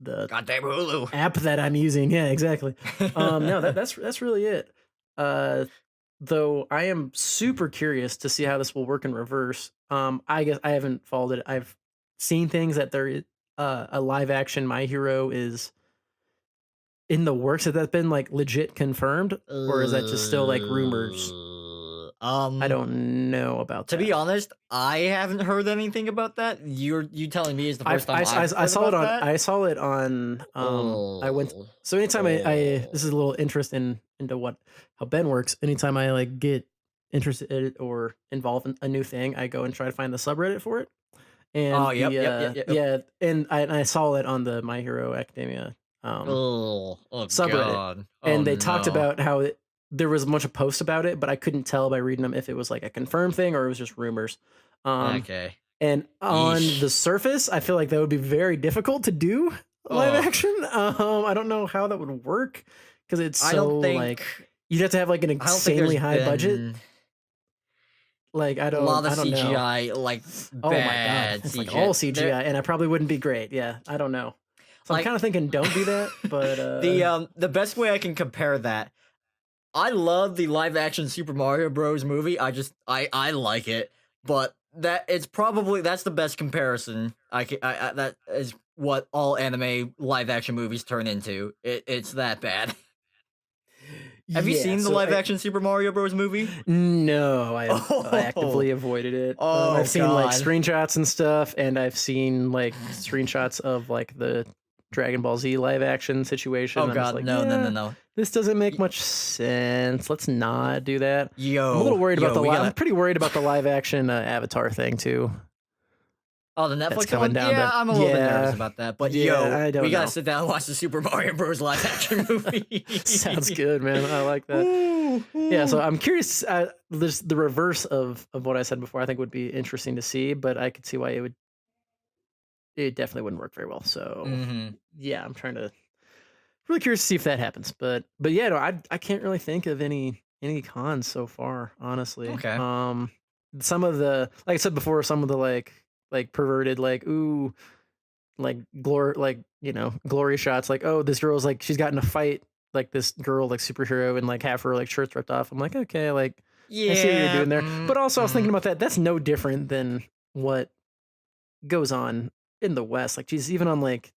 the Goddamn Hulu. app that I'm using. Yeah, exactly. No, that's really it. Uh, though I am super curious to see how this will work in reverse. I guess I haven't followed it. I've seen things that a live action My Hero is in the works. Has that been like legit confirmed, or is that just still like rumors? I Um, don't know about to be that. honest, I haven't heard anything about that. You telling me is the first time I've I heard saw it about on that. I went Oh, so anytime I this is a oh, little interest into what how Ben works. Anytime I like get interested or involved in a new thing, I go and try to find the subreddit for it. oh, And yep, yep, yep, yep, yep. yeah, and I saw it on the My Hero Academia Oh subreddit, God, oh and they talked no. about how there was a bunch of posts about it, but I couldn't tell by reading them if it was like a confirmed thing or it was just rumors. Um, Okay, and on yeesh. the surface, I feel like that would be very difficult to do live Oh, action. I don't know how that would work because it's I so don't think like you'd have to have like an I don't think there's insanely high budget. been Like a lot of I don't know. CGI, like Oh my god, bad it's like CGI. all There, CGI, and I probably wouldn't be great. Yeah, I don't know. So I'm like kind of thinking don't do that, but the best way I can compare that, I love the live action Super Mario Bros. Movie. I like it, but that's the best comparison. That is what all anime live action movies turn into. It's that bad. Have you yeah. seen the So live action Super Mario Bros. Movie? no, I have Oh, actively avoided it. oh I've seen like God. screenshots and stuff, and I've seen like screenshots of like the Dragon Ball Z live action situation. Oh I'm just God, like, no, no, no, yeah, no. this doesn't make Y- much sense. Let's not do that. I'm a little Yo, worried about yo, we I'm gotta. pretty worried about the live action Avatar thing too. Oh, the That's Netflix coming one? down Yeah, the I'm a little bit nervous yeah, about that. But yeah. yo, I we don't gotta know. sit down and watch the Super Mario Bros. Live action movie. Sounds good, man. I like that. Ooh, Yeah, so ooh. I'm curious. This the reverse of what I said before. I think would be interesting to see, but I could see why it definitely wouldn't work very well. So Mhm. yeah, I'm trying to really curious to see if that happens. But yeah, no, I can't really think of any cons so far, honestly. Okay. Some of the like I said before, some of the like perverted like ooh like glory shots like oh this girl's like she's got in a fight like this girl like superhero and like half her like shirt's ripped off. I'm like okay like I see what you're Yeah. doing there, but also I was thinking Mm. about that. That's no different than what goes on in the West. Like, geez, even on like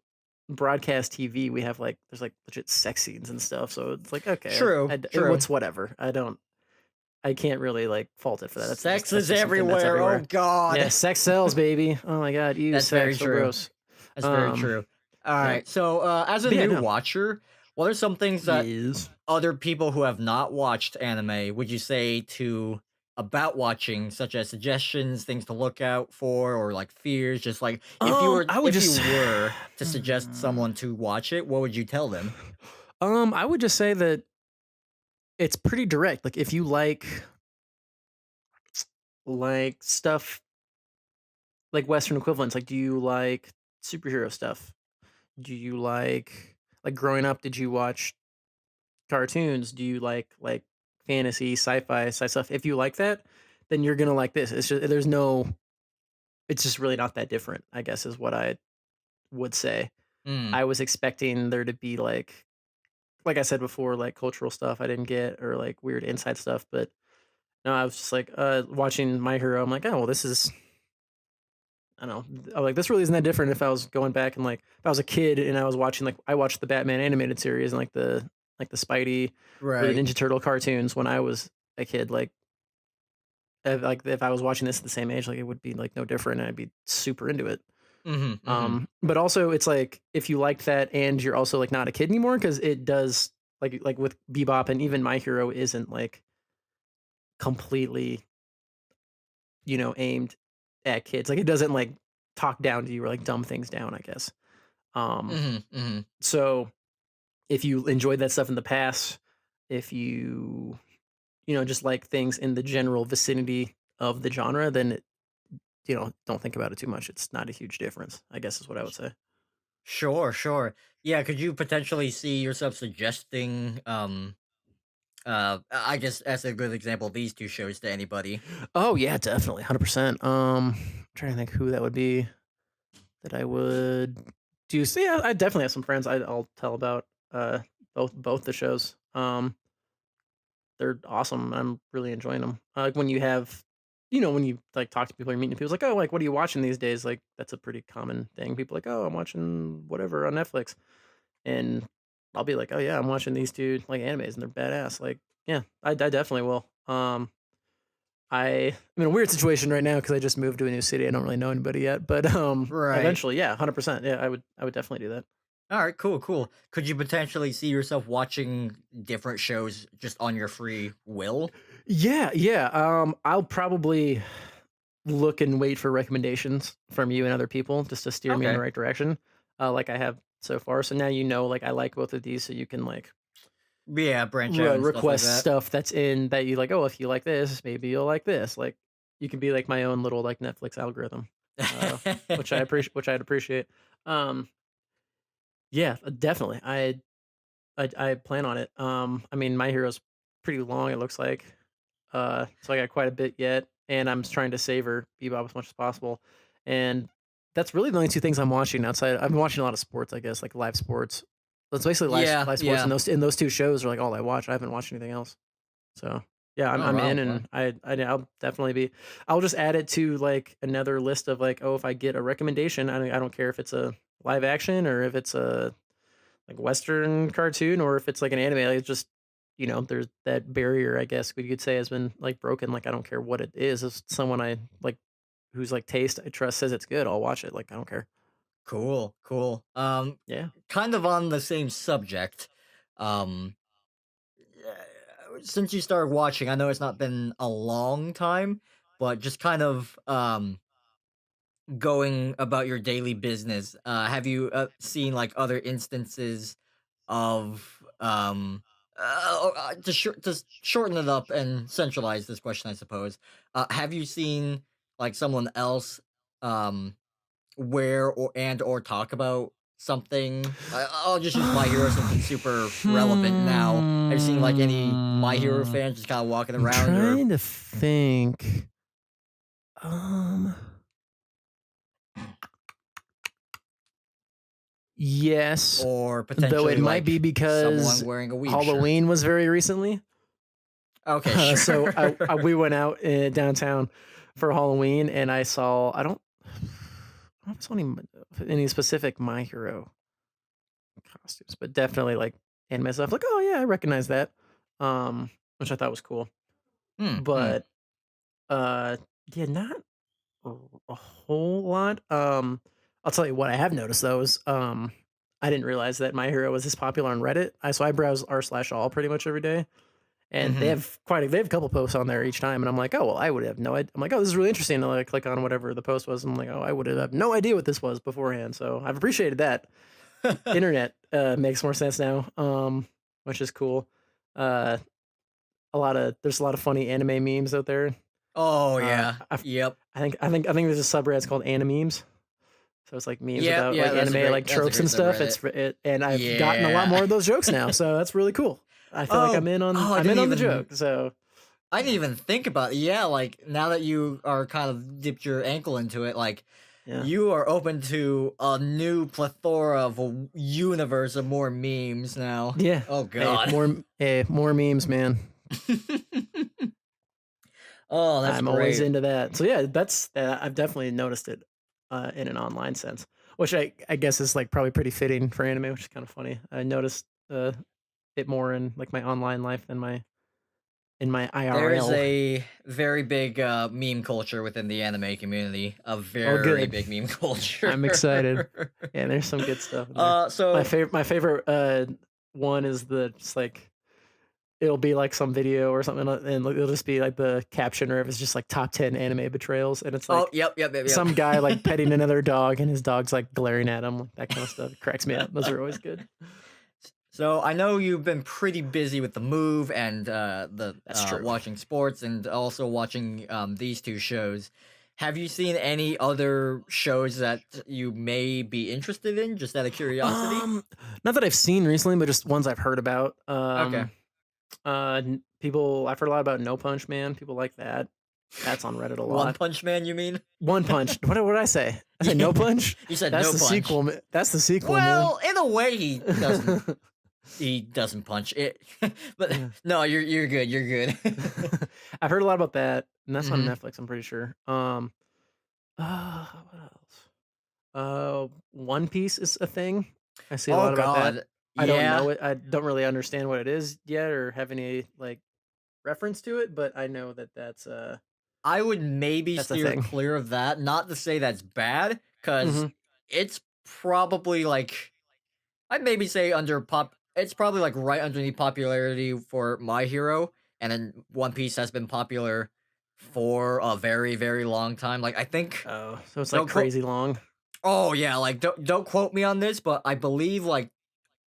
broadcast TV, we have like there's like legit sex scenes and stuff. So it's like okay, True. True. what's whatever. I can't really like fault it for that. Sex That's is just something that's everywhere. Oh everywhere. Yeah, God. sex sells, baby. Oh my god, ew, That's very sex, so true. gross. That's very Um, true. All yeah, right. So, as a but yeah, new no, watcher, what are some things that yes. other people who have not watched anime would you say to about watching, such as suggestions, things to look out for, or like fears? Just like I would if you just, were to suggest Hmm. someone to watch it, what would you tell them? I would just say that it's pretty direct. Like if you like stuff like Western equivalents, like do you like superhero stuff? Do you like growing up? Did you watch cartoons? Do you like fantasy, sci-fi, sci stuff? If you like that, then you're gonna like this. It's just there's no. It's just really not that different. I guess is what I. would say. Mm. I was expecting there to be like I said before, like cultural stuff I didn't get or like weird inside stuff, but no, I was just like watching My Hero. I'm like, oh well, this is I don't know. I'm like this really isn't that different. If I was going back and like if I was a kid and I was watching like I watched the Batman animated series and like the Spidey or the Right. Ninja Turtle cartoons when I was a kid. Like if I was watching this at the same age, like it would be like no different. And I'd be super into it. Mhm. Mhm. But also it's like if you like that and you're also like not a kid anymore because it does like with Bebop and even My Hero isn't like completely aimed at kids. Like it doesn't like talk down to you or like dumb things down. I guess. Um, Mhm. Mhm. so if you enjoyed that stuff in the past, if you just like things in the general vicinity of the genre, then don't think about it too much. It's not a huge difference. I guess is what I would say. Sure. Sure. Yeah. Could you potentially see yourself suggesting I guess as a good example, these two shows to anybody? Oh yeah, definitely, 100%. Trying to think who that would be that I would do. So yeah, I definitely have some friends I'll tell about both the shows. They're awesome. I'm really enjoying them. Like when you have, when you like talk to people, you're meeting people. It's like, oh, like what are you watching these days? Like that's a pretty common thing. People are like, oh, I'm watching whatever on Netflix, and I'll be like, oh yeah, I'm watching these two like animes, and they're badass. Like yeah, I definitely will. I'm in a weird situation right now because I just moved to a new city. I don't really know anybody yet, but Right. eventually, yeah, 100%. Yeah, I would definitely do that. All right. Cool. Cool. Could you potentially see yourself watching different shows just on your free will? Yeah, yeah. I'll probably look and wait for recommendations from you and other people just to steer me in the Okay. right direction, like I have so far. So now like I like both of these, so you can like Yeah. Branch out and stuff like request that. stuff that's in that you like. Oh, if you like this, maybe you'll like this. Like you can be like my own little like Netflix algorithm, which I appreciate. Which I'd appreciate. Um, yeah, definitely. I plan on it. I mean, My Hero's pretty long. It looks like. So I got quite a bit yet, and I'm trying to savor Bebop as much as possible. And that's really the only two things I'm watching outside. I've been watching a lot of sports, I guess, like live sports. That's basically Yeah. live sports, and Yeah. those two shows are like all I watch. I haven't watched anything else. So yeah, I'm Oh I'm in, wow. Wow. and I'll definitely be. I'll just add it to like another list of like, oh, if I get a recommendation, I don't care if it's a live action or if it's a like Western cartoon or if it's like an anime. Like, it's just there's that barrier. I guess we could say has been like broken. Like I don't care what it is. If someone I like whose like taste I trust says it's good, I'll watch it. Like I don't care. Cool. Cool. Yeah. Kind of on the same subject. Um, since you started watching, I know it's not been a long time, but just kind of going about your daily business, have you seen like other instances of to shorten it up and centralize this question, I suppose. Have you seen like someone else um wear or talk about something? I'll just use My Hero since it's super relevant now. Have you seen like any My Hero Hmm. fans just kind of walking I'm around or trying to think. Um. Yes, though it potentially might be like someone because wearing a weeb shirt? Halloween was very recently. Okay, So sure. we went out downtown for Halloween, and I don't know if I saw any specific My Hero costumes, but definitely like anime stuff. Like, oh yeah, I recognize that, which I thought was cool. Hmm, hmm. But uh, yeah, not a a whole lot. I'll tell you what I have noticed though is I didn't realize that My Hero was this popular on Reddit. I browse r/all pretty much every day, and Mhm. they have a couple posts on there each time, and I'm like, oh well, I would have no idea. I'm like, oh, this is really interesting. And I click on whatever the post was. I'm like, oh, I would have no idea what this was beforehand. So I've appreciated that. Internet makes more sense now, which is cool. Uh, there's a lot of funny anime memes out there. Oh, Uh, yeah. I, Yep. I think there's a subreddit called Animemes. So it's like memes Yep, about yeah, like anime like that's a tropes great and stuff. subreddit. And I've gotten a lot Yeah. more of those jokes now, so that's really cool. I feel like I I'm in didn't on the even joke. So think about it. Yeah, like, now that you are kind of dipped your ankle into it, like, Yeah. You are open to a new plethora of universe of more memes now. Yeah. Oh god. Hey, more memes, man. Oh, that's I'm always great. into that. So yeah, that's I've definitely noticed it in an online sense, which I guess is like probably pretty fitting for anime, which is kind of funny. I noticed it more in like my online life than my in my There's IRL. a very big meme culture within the anime community. A Oh, very good. big meme culture. I'm excited. Yeah, there's some good stuff in there. So My favorite one is the just like it'll be like some video or something, and it'll just be like the caption or if it's just like top 10 anime betrayals, and it's oh, like yep, yep, yep, yep. some guy like petting another dog, and his dog's like glaring at him, like that kind of stuff. It cracks me up. Those are always good. So I know you've been pretty busy with the move and the That's true. watching sports and also watching these two shows. Have you seen any other shows that you may be interested in, just out of curiosity? Um, Not that I've seen recently, but just ones I've heard about. Okay. People I've heard a lot about No Punch Man. People like that. That's on Reddit a One lot. Punch Man, you mean? One Punch. What did I say? I said No Punch. You said That's no the punch. sequel. That's the sequel, man. Well, in a way, he doesn't punch it, but Yeah. no, you're good. You're good. I've heard a lot about that, and that's on hmm Netflix. I'm pretty sure. What else? One Piece is a thing. I see a Oh lot about that. God, I don't yeah. know it. I don't really understand what it is yet, or have any like reference to it. But I know that I would maybe that's a steer thing. clear of that. Not to say that's bad, because Hmm. it's probably like I'd maybe say under pop. It's probably like right underneath popularity for My Hero, and then One Piece has been popular for a very very long time. Like I think Oh, so it's like don't quote. crazy long. Oh yeah, like don't quote me on this, but I believe like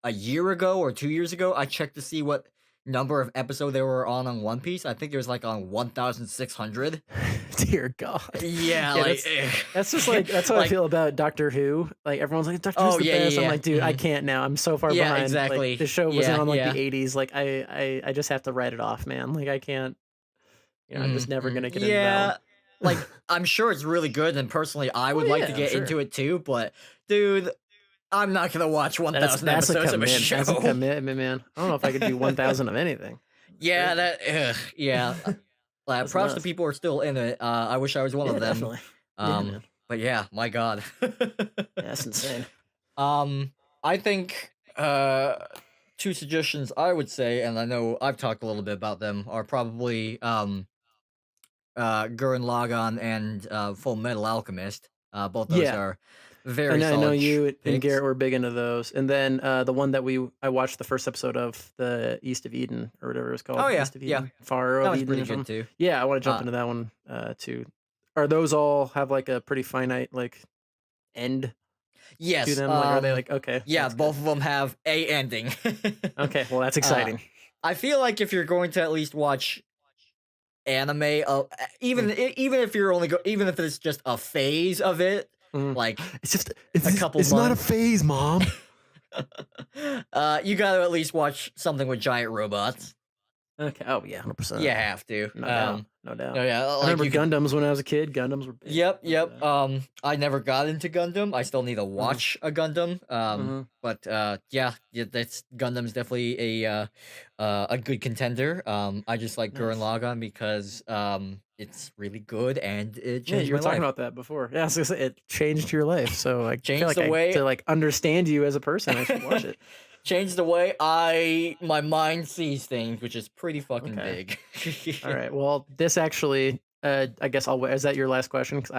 a year ago or 2 years ago, I checked to see what number of episode they were on One Piece. I think it was like on 1,600. Dear God. Yeah, Yeah, like, that's just like that's how I like, feel about Doctor Who. Like everyone's like Doctor Who's oh the yeah, best. I'm yeah, like, dude, yeah. I can't now. I'm so far Yeah, behind. Like exactly. the show wasn't Yeah, on like yeah. the 80s. Like I just have to write it off, man. Like I can't. I'm just never gonna get into that one. Yeah, like I'm sure it's really good, and personally, I would Oh like to yeah, I'm get sure. into it too. But dude, I'm not gonna watch 1,000 That's a episodes of a commit. That's a show. commitment, man. I don't know if I could do 1,000 of anything. That's Yeah, crazy. yeah. That's Props to nuts. people who are still in it. I wish I was one Yeah, of them. definitely. Yeah, Um, man. but yeah, my God. Yeah, that's insane. um, I think two suggestions I would say, and I know I've talked a little bit about them, are probably Gurren Lagann and Full Metal Alchemist. Both those Yeah, are very I know solid you and picks. Garrett were big into those. And then the one that I watched the first episode of, the East of Eden or whatever it's Oh called, yeah, East of yeah, Eden, Far that of one's Eden pretty or good something. too. Yeah, I want to jump Uh, into that one too. Are those all have like a pretty finite like end to yes. them? Like, are they like okay, Yeah, that's good. both of them have a ending. Okay, well that's uh, exciting. I feel like if you're going to at least watch anime, Mm, even if you're only even if it's just a phase of it, mm. like It's just a couple it's not a months, phase, mom. you gotta at least watch something with giant robots. Okay. Oh yeah, You 100%. have to. No doubt. No No, doubt. yeah, I like remember you could. Gundams when I was a kid. Gundams were big. Yep, I remember yep. that. I never got into Gundam. I still need to Hmm. watch a Gundam. Hmm. But yeah, yeah, that's Gundam's definitely a good contender. I just like Gurren Nice. Lagann because it's really good and it Yeah, changed you were my talking life. about that before. Yeah, so it changed your life. So I feel Changed like the I way to like understand you as a person, I should watch it. changed the way my mind sees things, which is pretty fucking Okay. big. All right. Well, this actually, I guess I'll. Is that your last question? Because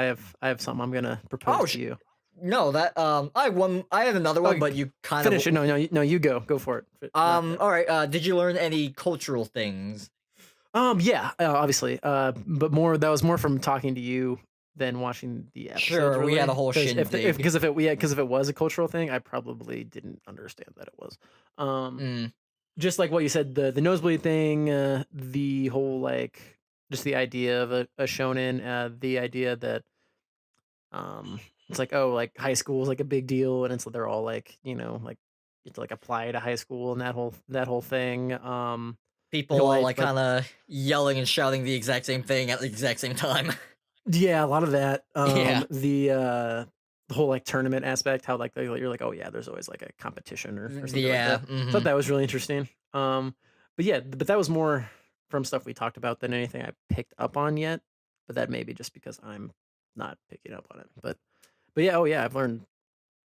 I have something I'm gonna propose Oh to you. no, that I had another Oh, one, but you kind of finish it. No, no, no. You go. Go for it. Knock it out. all right. Did you learn any cultural things? Yeah, obviously. But more that was more from talking to you than watching the episodes. Sure, we had a Really, whole because if shindig. because if it yeah because if it was a cultural thing, I probably didn't understand that it was. Um, Mm, just like what you said, the nosebleed thing, the whole like just the idea of a shonen, the idea that it's like oh like high school is like a big deal, and it's they're all like like you have to like apply to high school and that whole thing. The people whole all like like kind of yelling and shouting the exact same thing at the exact same time. Yeah, a lot of that. Yeah. The whole like tournament aspect, how like you're like, oh yeah, there's always like a competition or something like Yeah. that. Thought Mhm. that was really interesting. But yeah, but that was more from stuff we talked about than anything I picked up on yet. But that may be just because I'm not picking up on it. But yeah, oh yeah, I've learned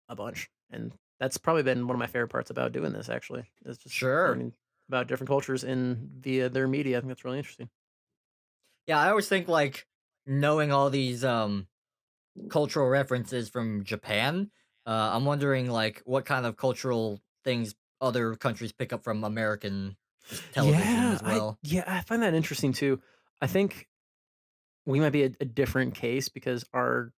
a bunch, and that's probably been one of my favorite parts about doing this. Actually, is just Sure. learning about different cultures in via their media. I think that's really interesting. Yeah, I always think, like, knowing all these, cultural references from Japan, I'm wondering, like, what kind of cultural things other countries pick up from American just television as well. Yeah, I find that interesting too. I think we might be a different case because our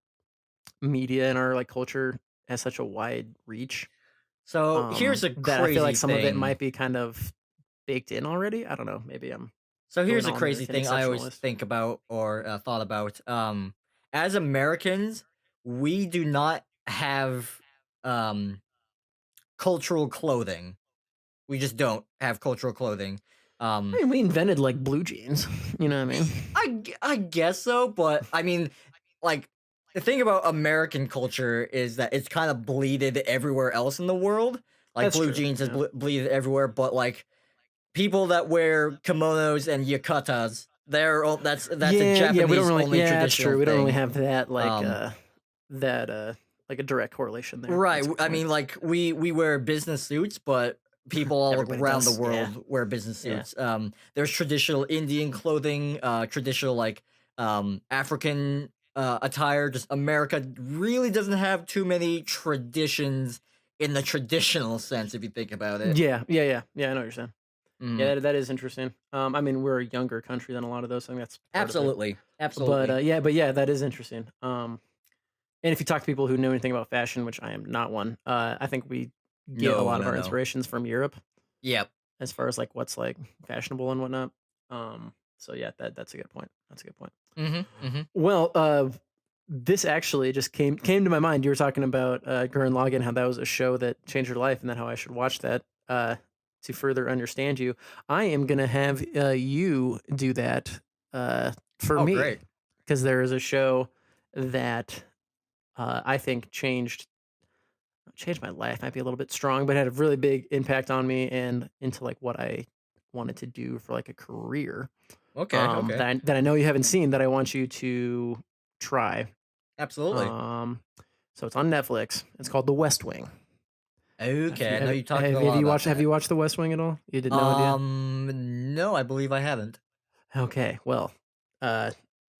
media and our like culture has such a wide reach. So, here's a That I feel like crazy some of it thing. might be kind of baked in already. I don't know. Maybe I'm So going here's a on crazy an thing I always exceptionalist. think about or thought about. As Americans, we do not have um, cultural clothing. We just don't have cultural clothing. I Um, mean, we invented like blue jeans. You know what I mean? I guess so, but I mean, like the thing about American culture is that it's kind of bleeded everywhere else in the world. Like That's blue true. jeans is Yeah. bleeded everywhere, but like people that wear kimonos and yukatas, that's a Yeah, yeah. We don't Japanese really. only Yeah, that's traditional true. We don't really thing. have that Um, that like a direct correlation there. right. That's a good I point. mean, like we wear business suits, but people all Everybody around the does. Yeah. world wear business Yeah. suits. There's traditional Indian clothing, traditional like African attire. Just America really doesn't have too many traditions in the traditional sense, if you think about it. Yeah. Yeah. Yeah. Yeah. I know what you're saying. Mm, Yeah, that is interesting. I mean, we're a younger country than a lot of those. I think that's part of it. absolutely, But absolutely. yeah, that is interesting. And if you talk to people who know anything about fashion, which I am not one, I think we get a No, lot of no, our no. inspirations from Europe Yep. as far as like what's like fashionable and whatnot. So yeah, that's a good point. That's a good point. Mm-hmm. Mm-hmm. Well, this actually just came to my mind. You were talking about Gurren Lagann, how that was a show that changed your life, and then how I should watch that to further understand you. I am gonna have you do that for Oh, me great. because there is a show that I think changed my life. Might be a little bit strong, but had a really big impact on me and into like what I wanted to do for like a career. Okay. Okay. That I know you haven't seen that I want you to try. Absolutely. Um, so it's on Netflix. It's called The West Wing. Okay. I know you talked a lot You about have that. you watched The West Wing at all? You did no idea. No, I believe I haven't. Okay, well, uh,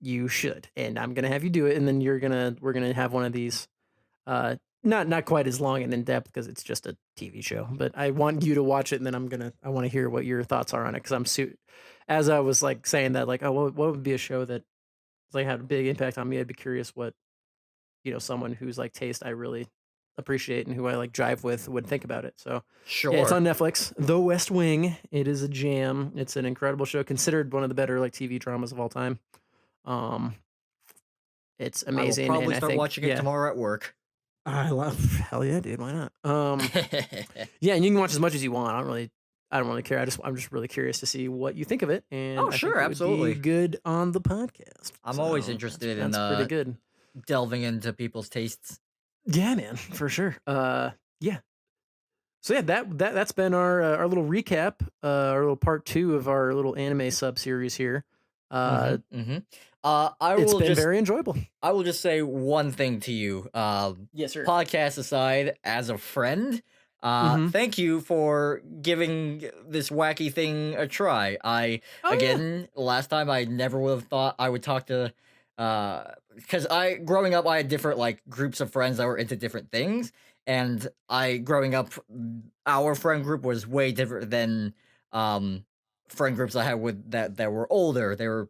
you should, and I'm gonna have you do it, and then we're gonna have one of these. Not quite as long and in depth because it's just a TV show, but I want you to watch it, and then I want to hear what your thoughts are on it because as I was like saying that, like, oh, what would be a show that like had a big impact on me? I'd be curious what someone whose like taste I really appreciate and who I like drive with would think about it. So yeah, it's Sure. on Netflix. The West Wing. It is a jam. It's an incredible show, considered one of the better like TV dramas of all time. Um, it's I will amazing, and probably I start think watching it yeah, tomorrow at work. I love hell yeah, dude. Why not? Yeah, and you can watch as much as you want. I don't really care. I'm just really curious to see what you think of it, and Oh, I think sure, it would be absolutely. good on the podcast. I'm always So interested in that's pretty good. delving into people's tastes. Yeah, man, for sure. Yeah. So yeah, that's been our little recap, our little part two of our little anime sub series here. Uh, Mhm, mhm. I it's will been just very enjoyable. I will just say one thing to you. Yes, sir. Podcast aside, as a friend, Mm-hmm. thank you for giving this wacky thing a try. Oh yeah. Again, last time I never would have thought I would talk to, because growing up, I had different like groups of friends that were into different things. And growing up, our friend group was way different than, um, friend groups I had that were older. They were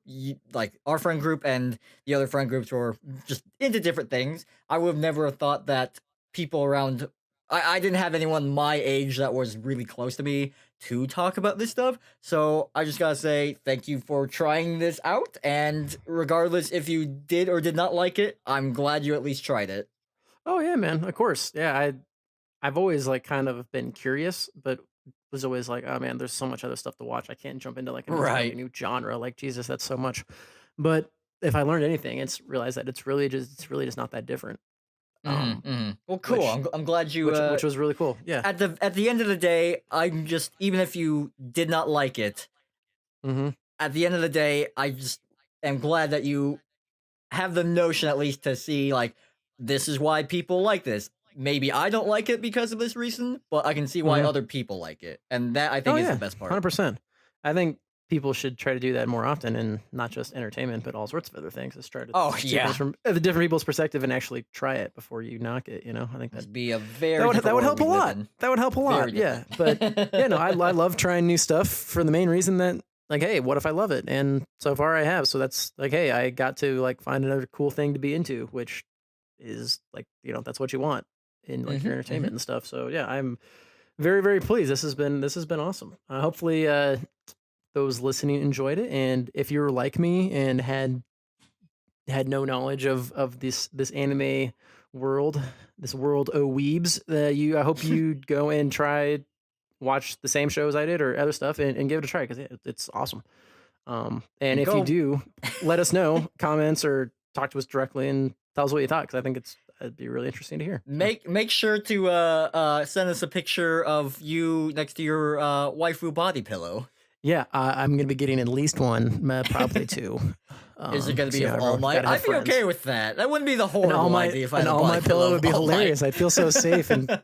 like our friend group and the other friend groups were just into different things. I would have never have thought that people around I didn't have anyone my age that was really close to me to talk about this stuff. So I just gotta say thank you for trying this out. And regardless if you did or did not like it, I'm glad you at least tried it. Oh yeah, man. Of course. Yeah, I've always like kind of been curious, but was always like, oh man, there's so much other stuff to watch. I can't jump into like an entirely Right. new genre. Like Jesus, that's so much. But if I learned anything, it's realized that it's really just not that different. Um, Well, cool. which I'm glad you. which was really cool. Yeah. At the end of the day, I'm just even if you did not like it, Mm-hmm. at the end of the day, I just am glad that you have the notion at least to see like this is why people like this. Maybe I don't like it because of this reason, but I can see why Mm-hmm. other people like it, and that I Oh think is the yeah, best part. 100%. I think people should try to do that more often, and not just entertainment, but all sorts of other things. Is try to Oh see yeah, things from the different people's perspective and actually try it before you knock it. I think must be a that very would different that would world help a we live lot. in. That would help a lot. Very Yeah, different. but yeah, no, I love trying new stuff for the main reason that like, hey, what if I love it? And so far I have. So that's like, hey, I got to like find another cool thing to be into, which is like that's what you want in like your entertainment Hmm. and stuff. So yeah, I'm very very pleased. This has been awesome. Hopefully those listening enjoyed it, and if you're like me and had no knowledge of this anime world, this world of weebs, I hope you go and try watch the same shows I did or other stuff and give it a try because it's awesome. And And if you go. do, let us know comments or talk to us directly and tell us what you thought because I think it'd be really interesting to hear. So, Make sure to send us a picture of you next to your waifu body pillow. yeah, I'm gonna be getting at least one, probably two. Is it going to be of All everyone Might? gotta have I'd be okay friends. with that. That wouldn't be the An All horrible Might, idea if I an had a All body Might pillow pillow would be of All Might. hilarious. I'd feel so safe and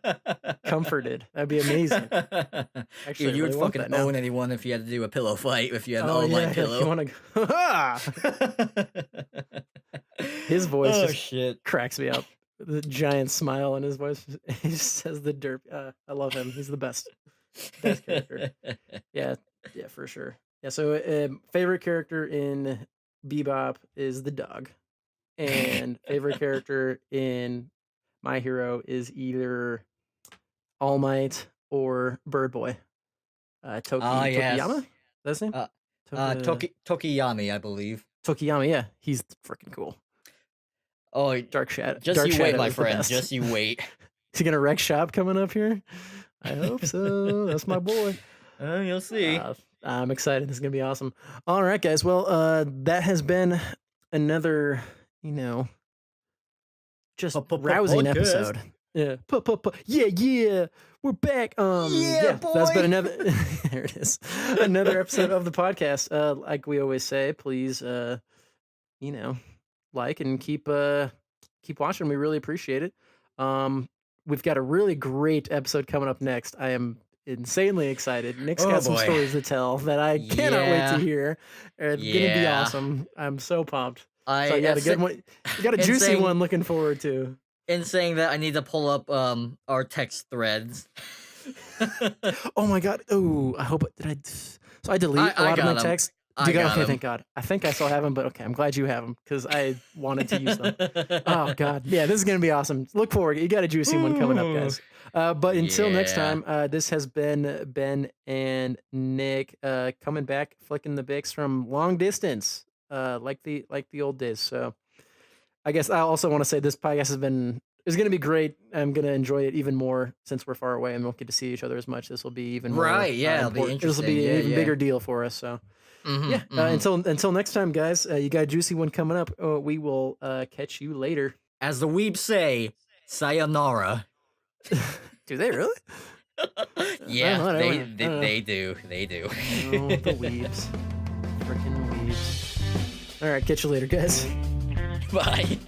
comforted. That'd be amazing. Actually, Dude, you I would really want fucking that now. own anyone if you had to do a pillow fight if you had an Oh All yeah, Might if pillow. you want to. His voice Oh just shit. cracks me up. The giant smile in his voice. He just says the derp. I love him. He's the best. Best character. Yeah, yeah, for sure. Yeah. So, favorite character in Bebop is the dog, and favorite character in My Hero is either All Might or Bird Boy. Ah Tokiyama. yes. That's his name. Uh Toka, Tokiyami, I believe. Tokiyama. Yeah, he's freaking cool. Oh, Dark Shadow. just Dark you wait, Shadow my is the friend. best. Just you wait. Is he gonna wreck shop coming up here? I hope so. That's my boy. You'll see. I'm excited. This is gonna be awesome. All right, guys. Well, that has been another, just rousing Podcast. episode. Yeah. Yeah, yeah. We're back. Yeah, That's been boy. another there it is. Another episode of the podcast. Like we always say, please like and keep watching. We really appreciate it. We've got a really great episode coming up next. I am insanely excited. Nick's Oh got some boy. stories to tell that I cannot wait Yeah. to hear. It's gonna be Yeah. awesome. I'm so pumped. So I you got a good one. You got a in juicy saying- one looking forward to. in saying that I need to pull up our text threads. Oh my god. Oh, I hope did I. So I delete a I lot of got my 'em. texts. I got okay, 'em. thank God. I think I still have them, but okay, I'm glad you have them because I wanted to use them. Oh God, yeah, this is gonna be awesome. Look forward. You got a juicy one coming up, guys. But until next Yeah. time, this has been Ben and Nick coming back, flicking the bics from long distance, like the old days. So I guess I also want to say this podcast is going to be great. I'm going to enjoy it even more since we're far away and we won't get to see each other as much. This will be even more Right, yeah, it'll be important. This will be interesting. an Yeah, even yeah. bigger deal for us. So yeah, until next time, guys. You got a juicy one coming up. We will catch you later. As the weebs say, sayonara. Do they really? Yeah, I don't know. they do. They do. Oh, the weebs. Freaking weebs. All right, catch you later, guys. Bye.